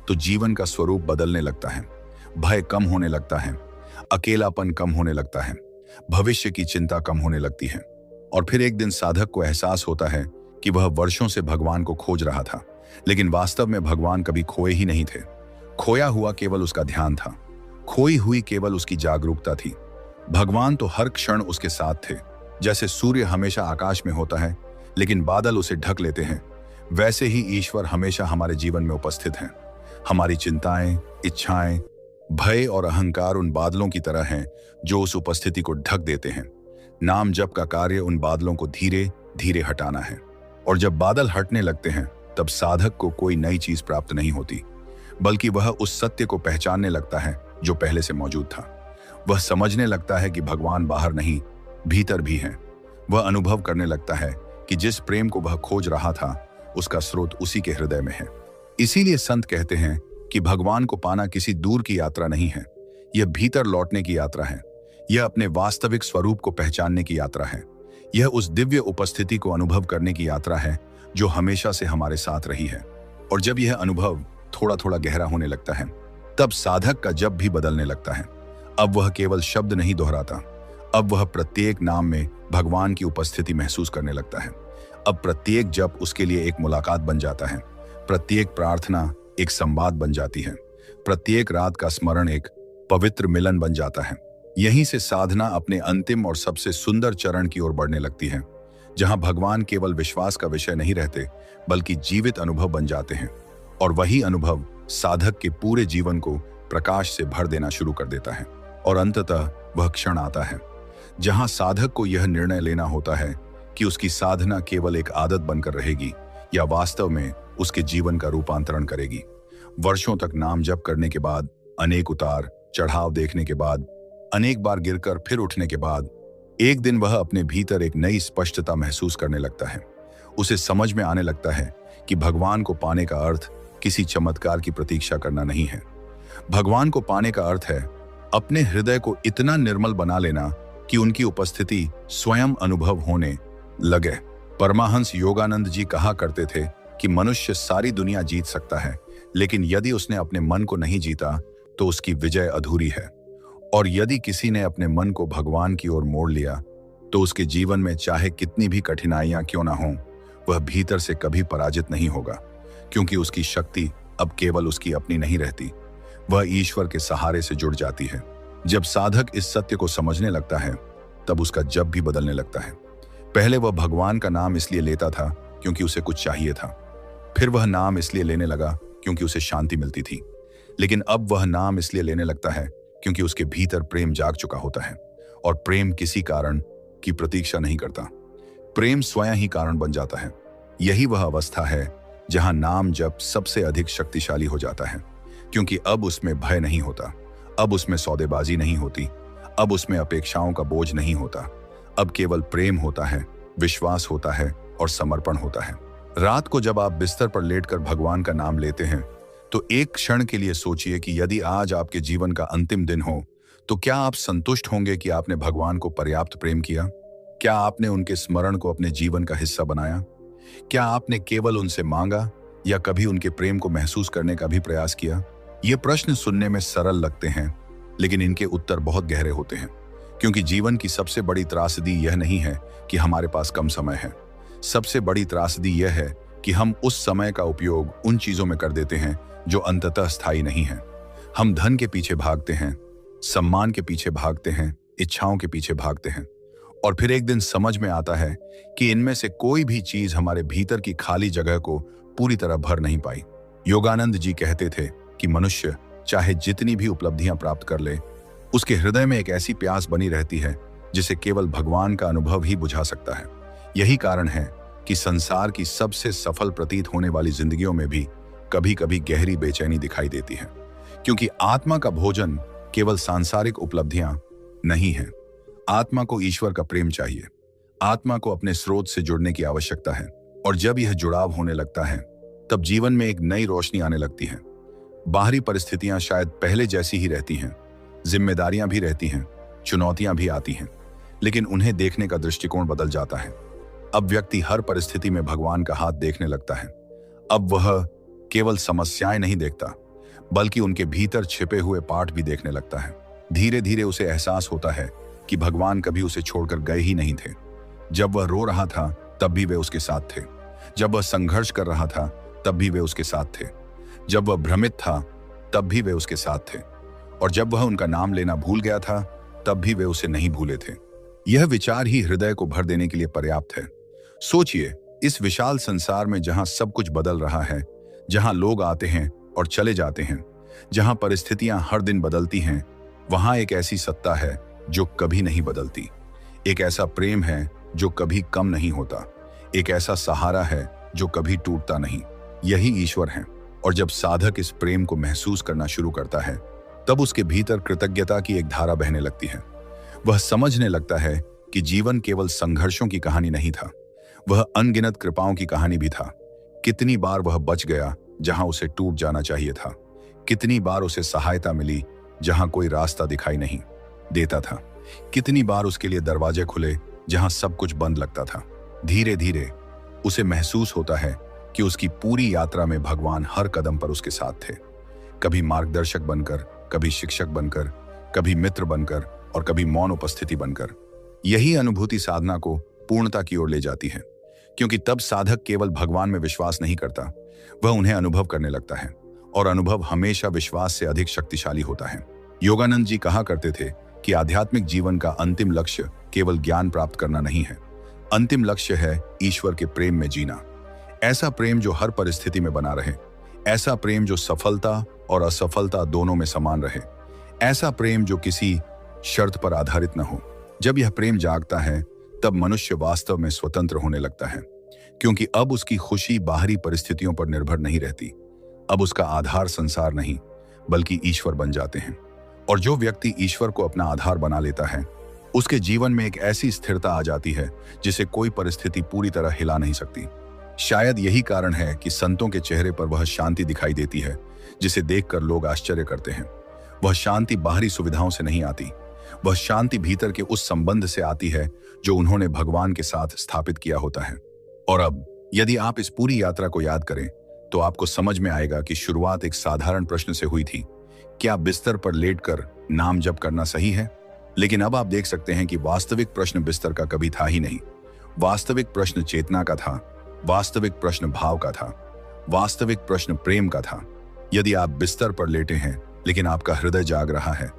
तो जीवन का स्वरूप बदलने लगता है। भय कम होने लगता है, अकेलापन कम होने लगता है, भविष्य की चिंता कम होने लगती है। और फिर एक दिन साधक को एहसास होता है कि वह वर्षों से भगवान को खोज रहा था, लेकिन वास्तव में भगवान कभी खोए ही नहीं थे। खोया हुआ केवल उसका ध्यान था, खोई हुई केवल उसकी जागरूकता थी। भगवान तो हर क्षण उसके साथ थे। जैसे सूर्य हमेशा आकाश में होता है लेकिन बादल उसे ढक लेते हैं, वैसे ही ईश्वर हमेशा हमारे जीवन में उपस्थित हैं। हमारी चिंताएं, इच्छाएं, भय और अहंकार उन बादलों की तरह हैं जो उस उपस्थिति को ढक देते हैं। नाम जप का कार्य उन बादलों को धीरे धीरे हटाना है। और जब बादल हटने लगते हैं तब साधक को कोई नई चीज प्राप्त नहीं होती, बल्कि वह उस सत्य को पहचानने लगता है जो पहले से मौजूद था। वह समझने लगता है कि भगवान बाहर नहीं, भीतर भी हैं। वह अनुभव करने लगता है कि जिस प्रेम को वह खोज रहा था उसका स्रोत उसी के हृदय में है। इसीलिए संत कहते हैं कि भगवान को पाना किसी दूर की यात्रा नहीं है, यह भीतर लौटने की यात्रा है। यह अपने वास्तविक स्वरूप को पहचानने की यात्रा है। यह उस दिव्य उपस्थिति को अनुभव करने की यात्रा है जो हमेशा से हमारे साथ रही है। और जब यह अनुभव थोड़ा थोड़ा गहरा होने लगता है तब साधक का जप भी बदलने लगता है। अब वह केवल शब्द नहीं दोहराता, अब वह प्रत्येक नाम में भगवान की उपस्थिति महसूस करने लगता है। अब प्रत्येक जप उसके लिए एक मुलाकात बन जाता है, प्रत्येक प्रार्थना एक संवाद बन जाती है, प्रत्येक रात का स्मरण एक पवित्र मिलन बन जाता है। यहीं से साधना अपने अंतिम और सबसे सुंदर चरण की ओर बढ़ने लगती है, जहां भगवान केवल विश्वास का विषय नहीं रहते बल्कि जीवित अनुभव बन जाते हैं। और वही अनुभव साधक के पूरे जीवन को प्रकाश से भर देना शुरू कर देता है। और अंततः वह क्षण आता है जहां साधक को यह निर्णय लेना होता है कि उसकी साधना केवल एक आदत बनकर रहेगी या वास्तव में उसके जीवन का रूपांतरण करेगी। वर्षों तक नाम जप करने के बाद, अनेक उतार चढ़ाव देखने के बाद, अनेक बार गिरकर फिर उठने के बाद, एक दिन वह अपने भीतर एक नई स्पष्टता महसूस करने लगता है। उसे समझ में आने लगता है कि भगवान को पाने का अर्थ किसी चमत्कार की प्रतीक्षा करना नहीं है। भगवान को पाने का अर्थ है अपने हृदय को इतना निर्मल बना लेना कि उनकी उपस्थिति स्वयं अनुभव होने लगे। परमाहंस योगानंद जी कहा करते थे कि मनुष्य सारी दुनिया जीत सकता है, लेकिन यदि उसने अपने मन को नहीं जीता तो उसकी विजय अधूरी है। और यदि किसी ने अपने मन को भगवान की ओर मोड़ लिया तो उसके जीवन में चाहे कितनी भी कठिनाइयां क्यों ना हों, वह भीतर से कभी पराजित नहीं होगा, क्योंकि उसकी शक्ति अब केवल उसकी अपनी नहीं रहती, वह ईश्वर के सहारे से जुड़ जाती है। जब साधक इस सत्य को समझने लगता है तब उसका जप भी बदलने लगता है। पहले वह भगवान का नाम इसलिए लेता था क्योंकि उसे कुछ चाहिए था, फिर वह नाम इसलिए लेने लगा क्योंकि उसे शांति मिलती थी, लेकिन अब वह नाम इसलिए लेने लगता है क्योंकि उसके भीतर प्रेम जाग चुका होता है। और प्रेम किसी कारण की प्रतीक्षा नहीं करता, प्रेम स्वयं ही कारण बन जाता है। यही वह अवस्था है जहां नाम जप सबसे अधिक शक्तिशाली हो जाता है, क्योंकि अब उसमें भय नहीं होता, अब उसमें सौदेबाजी नहीं होती, अब उसमें अपेक्षाओं का बोझ नहीं होता। अब केवल प्रेम होता है, विश्वास होता है और समर्पण होता है। रात को जब आप बिस्तर पर लेटकर भगवान का नाम लेते हैं तो एक क्षण के लिए सोचिए कि यदि आज आपके जीवन का अंतिम दिन हो तो क्या आप संतुष्ट होंगे कि आपने भगवान को पर्याप्त प्रेम किया? क्या आपने उनके स्मरण को अपने जीवन का हिस्सा बनाया? क्या आपने केवल उनसे मांगा या कभी उनके प्रेम को महसूस करने का भी प्रयास किया? ये प्रश्न सुनने में सरल लगते हैं, लेकिन इनके उत्तर बहुत गहरे होते हैं, क्योंकि जीवन की सबसे बड़ी त्रासदी यह नहीं है कि हमारे पास कम समय है। सबसे बड़ी त्रासदी यह है कि हम उस समय का उपयोग उन चीजों में कर देते हैं जो अंततः स्थायी नहीं है। हम धन के पीछे भागते हैं, सम्मान के पीछे भागते हैं, इच्छाओं के पीछे भागते हैं, और फिर एक दिन समझ में आता है कि इनमें से कोई भी चीज हमारे भीतर की खाली जगह को पूरी तरह भर नहीं पाई। योगानंद जी कहते थे कि मनुष्य चाहे जितनी भी उपलब्धियां प्राप्त कर ले, उसके हृदय में एक ऐसी प्यास बनी रहती है जिसे केवल भगवान का अनुभव ही बुझा सकता है। यही कारण है कि संसार की सबसे सफल प्रतीत होने वाली जिंदगियों में भी कभी कभी गहरी बेचैनी दिखाई देती है, क्योंकि आत्मा का भोजन केवल सांसारिक उपलब्धियां नहीं है। आत्मा को ईश्वर का प्रेम चाहिए, आत्मा को अपने स्रोत से जुड़ने की आवश्यकता है। और जब यह जुड़ाव होने लगता है तब जीवन में एक नई रोशनी आने लगती है। बाहरी परिस्थितियां शायद पहले जैसी ही रहती हैं, जिम्मेदारियां भी रहती हैं, चुनौतियां भी आती हैं, लेकिन उन्हें देखने का दृष्टिकोण बदल जाता है। अब व्यक्ति हर परिस्थिति में भगवान का हाथ देखने लगता है। अब वह केवल समस्याएं नहीं देखता, बल्कि उनके भीतर छिपे हुए पाठ भी देखने लगता है। धीरे धीरे उसे एहसास होता है कि भगवान कभी उसे छोड़कर गए ही नहीं थे। जब वह रो रहा था तब भी वे उसके साथ थे, जब वह संघर्ष कर रहा था तब भी वे उसके साथ थे, जब वह भ्रमित था तब भी वे उसके साथ थे, और जब वह उनका नाम लेना भूल गया था तब भी वे उसे नहीं भूले थे। यह विचार ही हृदय को भर देने के लिए पर्याप्त है। सोचिए, इस विशाल संसार में जहां सब कुछ बदल रहा है, जहां लोग आते हैं और चले जाते हैं, जहां परिस्थितियां हर दिन बदलती हैं, वहां एक ऐसी सत्ता है जो कभी नहीं बदलती। एक ऐसा प्रेम है जो कभी कम नहीं होता। एक ऐसा सहारा है जो कभी टूटता नहीं। यही ईश्वर है। और जब साधक इस प्रेम को महसूस करना शुरू करता है, तब उसके भीतर कृतज्ञता की एक धारा बहने लगती है। वह समझने लगता है कि जीवन केवल संघर्षों की कहानी नहीं था, वह अनगिनत कृपाओं की कहानी भी था। कितनी बार वह बच गया जहां उसे टूट जाना चाहिए था, कितनी बार उसे सहायता मिली जहां कोई रास्ता दिखाई नहीं देता था, कितनी बार उसके लिए दरवाजे खुले जहां सब कुछ बंद लगता था। धीरे धीरे उसे महसूस होता है कि उसकी पूरी यात्रा में भगवान हर कदम पर उसके साथ थे, कभी मार्गदर्शक बनकर, कभी शिक्षक बनकर, कभी मित्र बनकर और कभी मौन उपस्थिति बनकर। यही अनुभूति साधना को पूर्णता की ओर ले जाती है, क्योंकि तब साधक केवल भगवान में विश्वास नहीं करता, वह उन्हें अनुभव करने लगता है, और अनुभव हमेशा विश्वास से अधिक शक्तिशाली होता है। योगानंद जी कहा करते थे कि आध्यात्मिक जीवन का अंतिम लक्ष्य केवल ज्ञान प्राप्त करना नहीं है, अंतिम लक्ष्य है ईश्वर के प्रेम में जीना। ऐसा प्रेम जो हर परिस्थिति में बना रहे, ऐसा प्रेम जो सफलता और असफलता दोनों में समान रहे, ऐसा प्रेम जो किसी शर्त पर आधारित न हो। जब यह प्रेम जागता है, तब मनुष्य वास्तव में स्वतंत्र होने लगता है, क्योंकि अब उसकी खुशी बाहरी परिस्थितियों पर निर्भर नहीं रहती। अब उसका आधार संसार नहीं, बल्कि ईश्वर बन जाते हैं। और जो व्यक्ति ईश्वर को अपना आधार बना लेता है, उसके जीवन में एक ऐसी स्थिरता आ जाती है जिसे कोई परिस्थिति पूरी तरह हिला नहीं सकती। शायद यही कारण है कि संतों के चेहरे पर वह शांति दिखाई देती है जिसे देखकर लोग आश्चर्य करते हैं। वह शांति बाहरी सुविधाओं से नहीं आती, वह शांति भीतर के उस संबंध से आती है जो उन्होंने भगवान के साथ स्थापित किया होता है। और अब यदि आप इस पूरी यात्रा को याद करें, तो आपको समझ में आएगा कि शुरुआत एक साधारण प्रश्न से हुई थी, क्या बिस्तर पर लेटकर नाम जप करना सही है? लेकिन अब आप देख सकते हैं कि वास्तविक प्रश्न बिस्तर का कभी था ही नहीं। वास्तविक प्रश्न चेतना का था, वास्तविक प्रश्न भाव का था, वास्तविक प्रश्न प्रेम का था। यदि आप बिस्तर पर लेटे हैं लेकिन आपका हृदय जाग रहा है,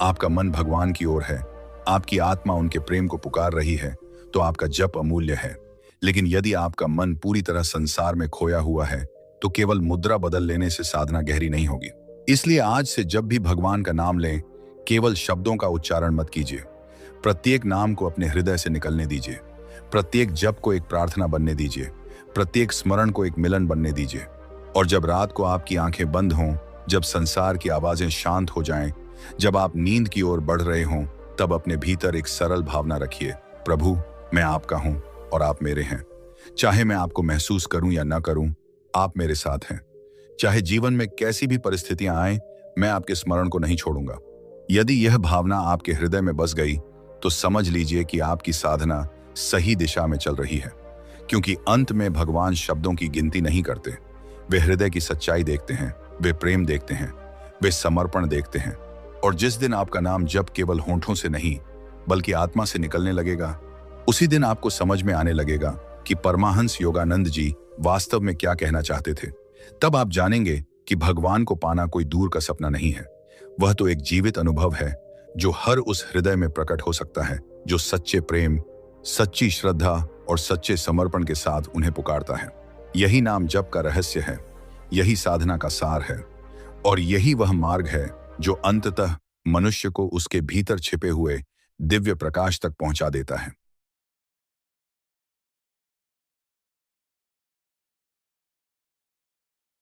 आपका मन भगवान की ओर है, आपकी आत्मा उनके प्रेम को पुकार रही है, तो आपका जप अमूल्य है। लेकिन यदि आपका मन पूरी तरह संसार में खोया हुआ है, तो केवल मुद्रा बदल लेने से साधना गहरी नहीं होगी। इसलिए आज से जब भी भगवान का नाम लें, केवल शब्दों का उच्चारण मत कीजिए। प्रत्येक नाम को अपने हृदय से निकलने दीजिए। प्रत्येक जप को एक प्रार्थना बनने दीजिए। प्रत्येक स्मरण को एक मिलन बनने दीजिए। और जब रात को आपकी आंखें बंद हों, जब संसार की आवाजें शांत हो जाएं, जब आप नींद की ओर बढ़ रहे हों, तब अपने भीतर एक सरल भावना रखिए, प्रभु मैं आपका हूं और आप मेरे हैं। चाहे मैं आपको महसूस करूं या ना करूं, आप मेरे साथ हैं। चाहे जीवन में कैसी भी परिस्थितियां आएं, मैं आपके स्मरण को नहीं छोड़ूंगा। यदि यह भावना आपके हृदय में बस गई, तो समझ लीजिए कि आपकी साधना सही दिशा में चल रही है। क्योंकि अंत में भगवान शब्दों की गिनती नहीं करते, वे हृदय की सच्चाई देखते हैं, वे प्रेम देखते हैं, वे समर्पण देखते हैं। और जिस दिन आपका नाम जप केवल होंठों से नहीं बल्कि आत्मा से निकलने लगेगा, उसी दिन आपको समझ में आने लगेगा कि परमाहंस योगानंद जी वास्तव में क्या कहना चाहते थे। तब आप जानेंगे कि भगवान को पाना कोई दूर का सपना नहीं है, वह तो एक जीवित अनुभव है जो हर उस हृदय में प्रकट हो सकता है जो सच्चे प्रेम, सच्ची श्रद्धा और सच्चे समर्पण के साथ उन्हें पुकारता है। यही नाम जप का रहस्य है, यही साधना का सार है, और यही वह मार्ग है जो अंततः मनुष्य को उसके भीतर छिपे हुए दिव्य प्रकाश तक पहुंचा देता है।